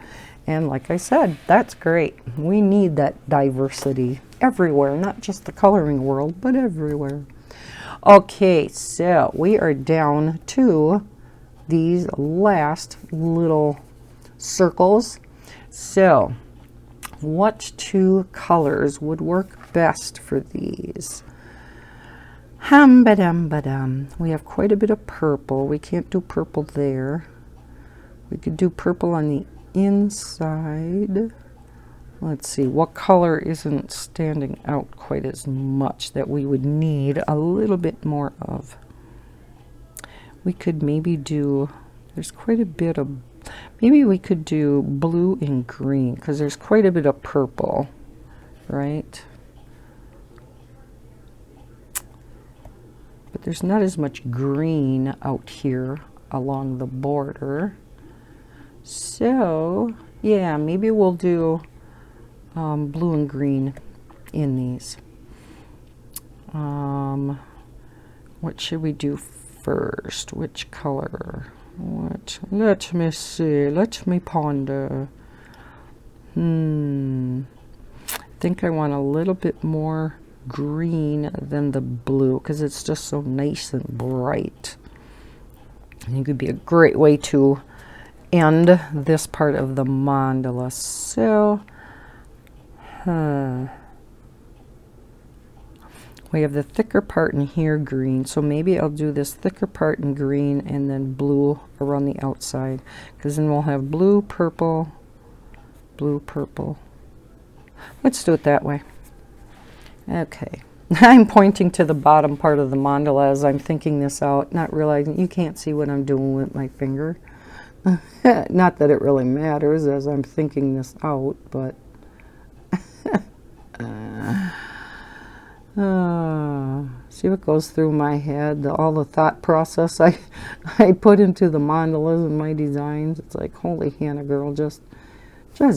And like I said, that's great. We need that diversity everywhere, not just the coloring world, but everywhere. Okay, so we are down to these last little circles. So, what two colors would work best for these? Hum-ba-dum-ba-dum. We have quite a bit of purple. We can't do purple there. We could do purple on the inside Let's see, what color isn't standing out quite as much that we would need a little bit more of? We could maybe do, there's quite a bit of, maybe we could do blue and green, because there's quite a bit of purple, right? But there's not as much green out here along the border. So, yeah, maybe we'll do blue and green in these. What should we do first? Which color? What? Let me see. Let me ponder. I think I want a little bit more green than the blue because it's just so nice and bright. I think it would be a great way to end this part of the mandala. So, we have the thicker part in here green, so maybe I'll do this thicker part in green and then blue around the outside, because then we'll have blue, purple, blue, purple. Let's do it that way. Okay. I'm pointing to the bottom part of the mandala as I'm thinking this out, not realizing you can't see what I'm doing with my finger. Not that it really matters as I'm thinking this out, but see what goes through my head, all the thought process I put into the mandalas and my designs. It's like, holy Hannah girl, just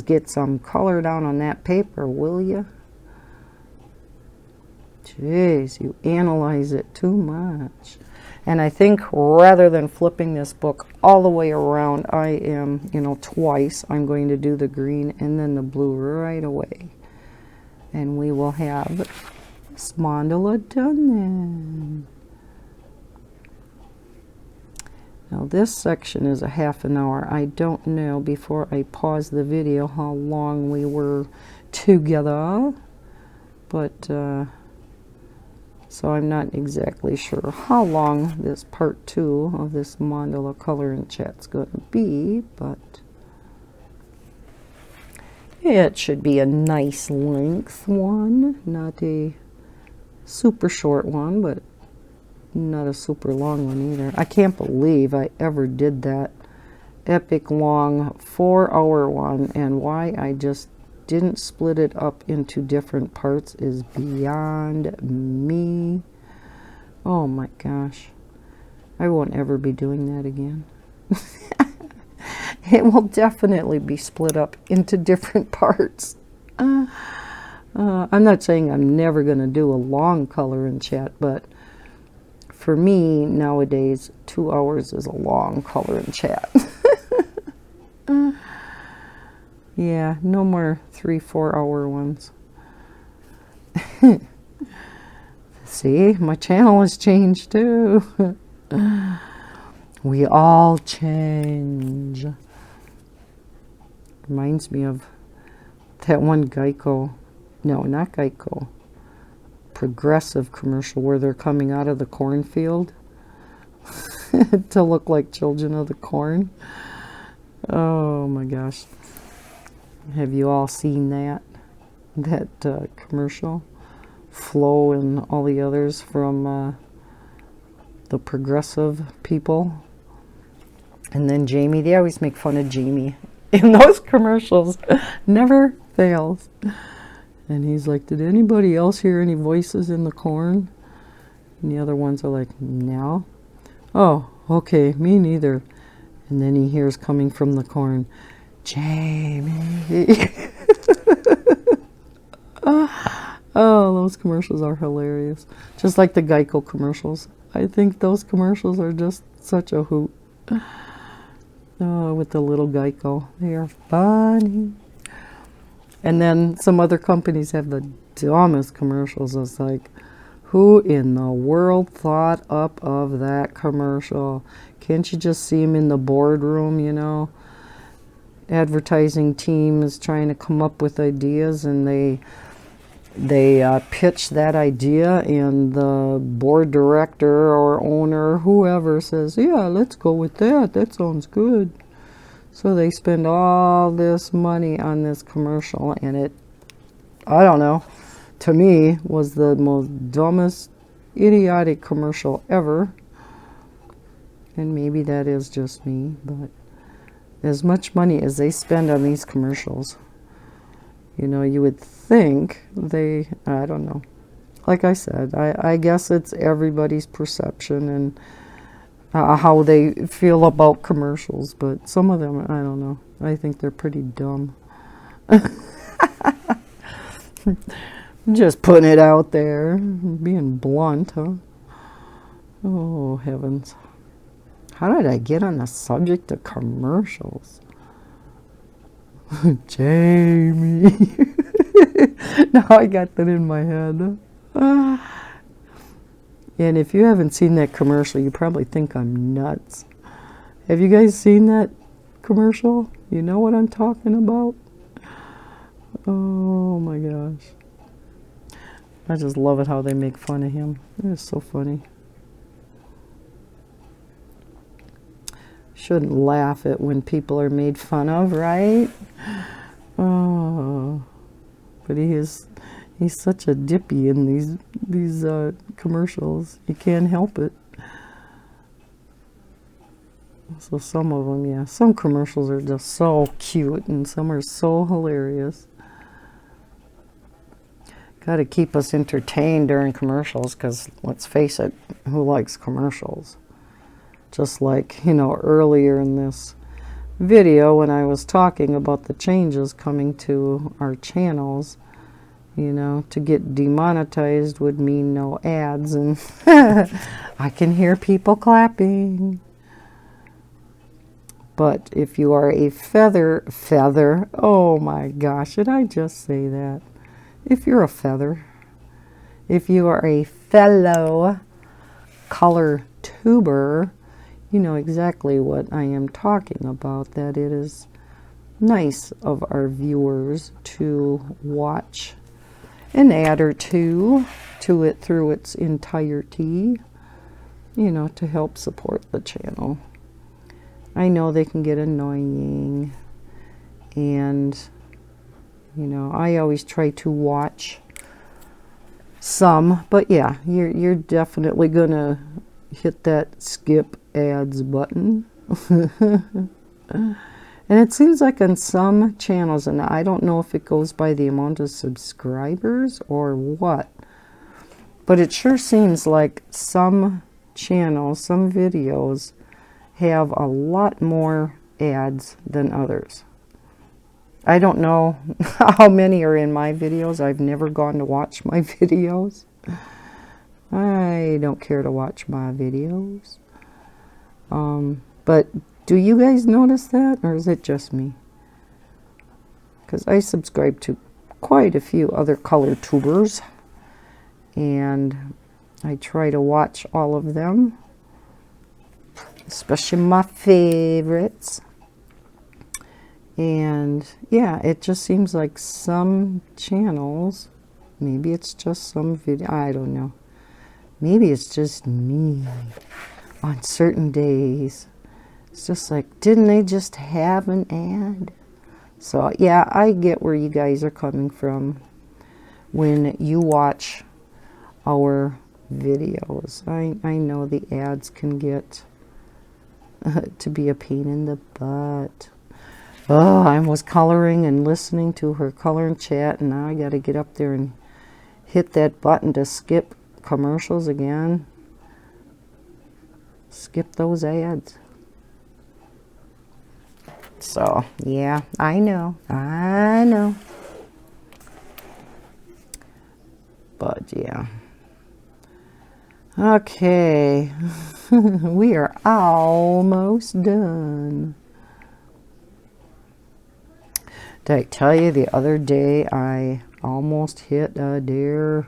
get some color down on that paper, will you? Jeez, you analyze it too much. And I think rather than flipping this book all the way around, I am, twice, I'm going to do the green and then the blue right away. And we will have this mandala done then. Now this section is a half an hour. I don't know before I pause the video how long we were together, but so I'm not exactly sure how long this part 2 of this mandala color and chat's going to be, but it should be a nice length one, not a super short one, but not a super long one either. I can't believe I ever did that epic long 4-hour one, and why I just didn't split it up into different parts is beyond me. Oh my gosh. I won't ever be doing that again. It will definitely be split up into different parts. I'm not saying I'm never going to do a long color and chat, but for me nowadays 2 hours is a long color and chat. Yeah, no more 3-4 hour ones. See, my channel has changed too. We all change. Reminds me of that one Geico, no, not Geico, Progressive commercial where they're coming out of the cornfield to look like children of the corn. Oh my gosh. Have you all seen that commercial? Flo and all the others from the Progressive people. And then Jamie, they always make fun of Jamie in those commercials. Never fails. And he's like, did anybody else hear any voices in the corn? And the other ones are like, no. Oh, okay, me neither. And then he hears coming from the corn, Jamie. Oh, those commercials are hilarious. Just like the Geico commercials. I think those commercials are just such a hoot. Oh, with the little Geico. They are funny. And then some other companies have the dumbest commercials. It's like, who in the world thought up of that commercial? Can't you just see them in the boardroom, Advertising team is trying to come up with ideas, and they pitch that idea, and the board director or owner, whoever, says, yeah, let's go with that. That sounds good. So they spend all this money on this commercial, and it, I don't know, to me was the most dumbest, idiotic commercial ever. And maybe that is just me, but as much money as they spend on these commercials, you know, you would think they, I don't know. Like I said, I guess it's everybody's perception and how they feel about commercials, but some of them, I don't know. I think they're pretty dumb. Just putting it out there, being blunt, huh? Oh, heavens. How did I get on the subject of commercials? Jamie. Now I got that in my head. And if you haven't seen that commercial, you probably think I'm nuts. Have you guys seen that commercial? You know what I'm talking about? Oh my gosh. I just love it how they make fun of him. It's so funny. Shouldn't laugh at when people are made fun of, right? Oh, but he's such a dippy in these commercials. You can't help it. So some of them, yeah, some commercials are just so cute, and some are so hilarious. Got to keep us entertained during commercials, because let's face it, who likes commercials? Just like, you know, earlier in this video when I was talking about the changes coming to our channels, you know, to get demonetized would mean no ads, and I can hear people clapping. But if you are a feather, oh my gosh, did I just say that? If you're a feather, if you are a fellow color tuber, you know exactly what I am talking about, that it is nice of our viewers to watch an ad or two to it through its entirety, you know, to help support the channel. I know they can get annoying, and you know, I always try to watch some, but yeah, you're definitely gonna hit that skip ads button. And it seems like on some channels, and I don't know if it goes by the amount of subscribers or what, but it sure seems like some channels, some videos have a lot more ads than others. I don't know how many are in my videos. I've never gone to watch my videos. I don't care to watch my videos. But do you guys notice that, or is it just me? Because I subscribe to quite a few other color tubers, and I try to watch all of them, especially my favorites. And yeah, it just seems like some channels, maybe it's just some video, I don't know. Maybe it's just me on certain days. It's just like, didn't they just have an ad? So yeah, I get where you guys are coming from when you watch our videos. I know the ads can get to be a pain in the butt. Oh, I was coloring and listening to her color and chat, and now I got to get up there and hit that button to skip commercials again. Skip those ads. So, yeah, I know. But, yeah. Okay. We are almost done. Did I tell you the other day I almost hit a deer?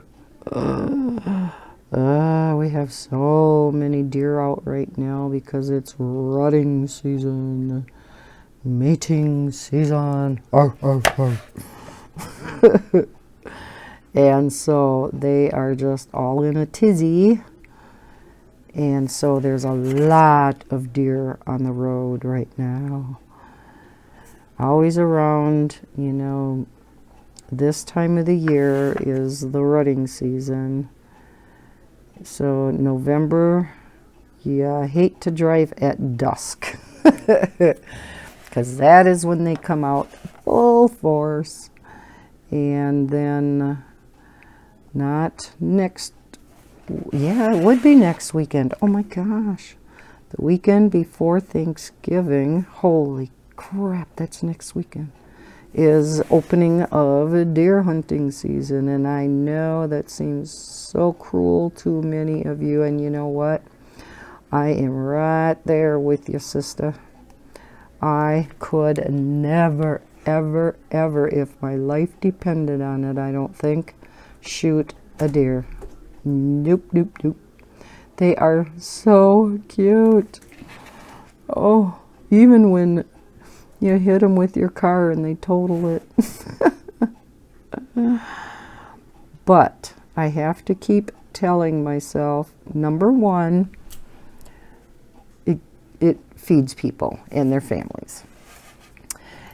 We have so many deer out right now because it's rutting season, mating season. Arr, arr, arr. And so they are just all in a tizzy. And so there's a lot of deer on the road right now. always around, you know, this time of the year is the rutting season. So November, yeah, I hate to drive at dusk because that is when they come out full force. And then not next, yeah, it would be next weekend. Oh my gosh. The weekend before Thanksgiving, holy crap, that's next weekend, is opening of deer hunting season. And I know that seems so cruel to many of you. And you know what? I am right there with you, sister. I could never, ever, ever, if my life depended on it, I don't think, shoot a deer. Nope, nope, nope. They are so cute. Oh, even when you hit them with your car and they total it. But I have to keep telling myself, number one, it feeds people and their families.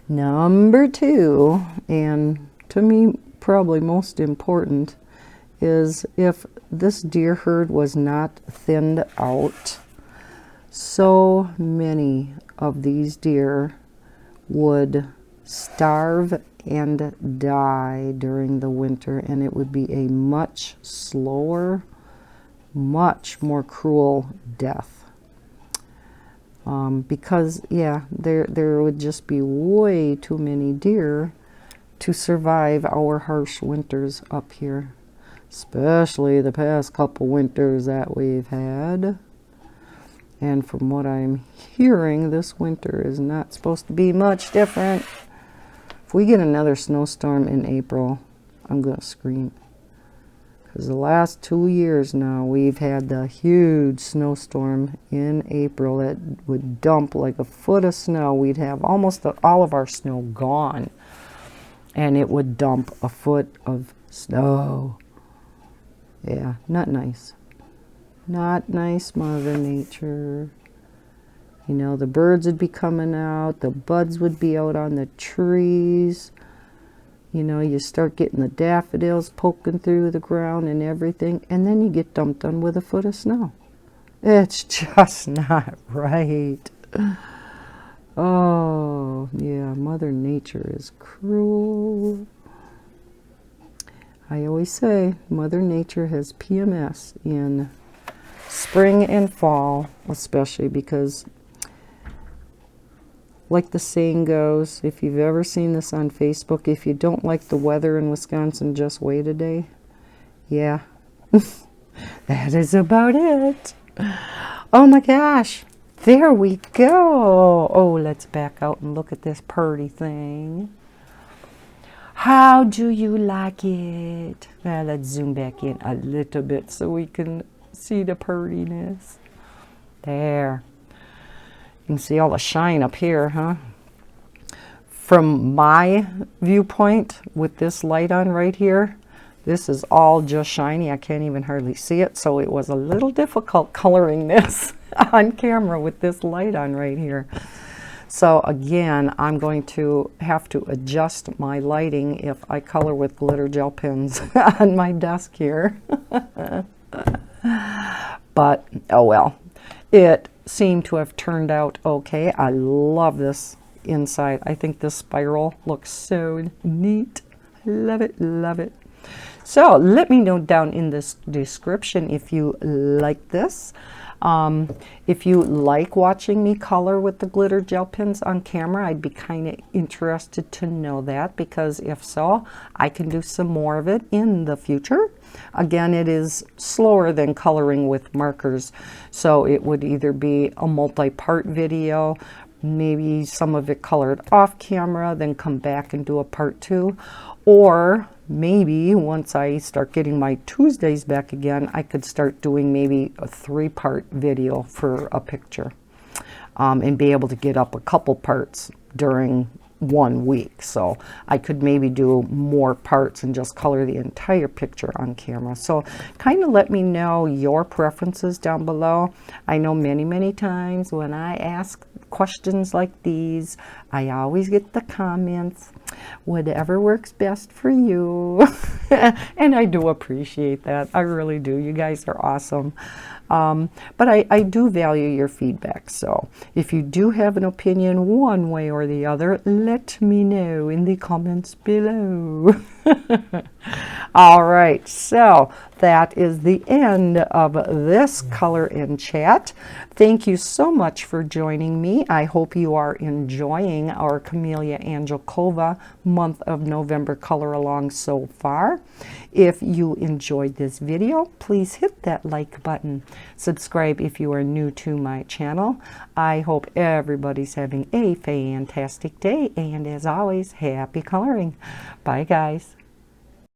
Number two, and to me probably most important, is if this deer herd was not thinned out, so many of these deer would starve and die during the winter, and it would be a much slower, much more cruel death. Because, yeah, there would just be way too many deer to survive our harsh winters up here. Especially the past couple winters that we've had. And from what I'm hearing, this winter is not supposed to be much different. If we get another snowstorm in April, I'm going to scream. Because the last 2 years now, we've had the huge snowstorm in April that would dump like a foot of snow. We'd have almost all of our snow gone. And it would dump a foot of snow. Yeah, not nice. Not nice, Mother Nature. You know, the birds would be coming out. The buds would be out on the trees. You know, you start getting the daffodils poking through the ground and everything. And then you get dumped on with a foot of snow. It's just not right. Oh, yeah, Mother Nature is cruel. I always say Mother Nature has PMS in spring and fall, especially because, like the saying goes, if you've ever seen this on Facebook, if you don't like the weather in Wisconsin, just wait a day. Yeah, that is about it. Oh my gosh, there we go. Oh, let's back out and look at this pretty thing. How do you like it? Well, let's zoom back in a little bit so we can see the prettiness. There. You can see all the shine up here, huh? From my viewpoint, with this light on right here, this is all just shiny. I can't even hardly see it, so it was a little difficult coloring this on camera with this light on right here. So again, I'm going to have to adjust my lighting if I color with glitter gel pens on my desk here. But, oh well. It seemed to have turned out okay. I love this inside. I think this spiral looks so neat. Love it, love it. So let me know down in this description if you like this. If you like watching me color with the glitter gel pens on camera, I'd be kind of interested to know that, because if so, I can do some more of it in the future. Again, it is slower than coloring with markers, so it would either be a multi-part video, maybe some of it colored off camera, then come back and do a part 2, or maybe once I start getting my Tuesdays back again, I could start doing maybe a 3-part video for a picture, and be able to get up a couple parts during 1 week. So I could maybe do more parts and just color the entire picture on camera. So kind of let me know your preferences down below. I know many times when I ask questions like these. I always get the comments. Whatever works best for you. And I do appreciate that. I really do. You guys are awesome. But I do value your feedback. So if you do have an opinion one way or the other, let me know in the comments below. All right, so that is the end of this Color and Chat. Thank you so much for joining me. I hope you are enjoying our Kameliya Angelkova month of November color along so far. If you enjoyed this video, please hit that like button. Subscribe if you are new to my channel. I hope everybody's having a fantastic day, and as always, happy coloring. Bye guys.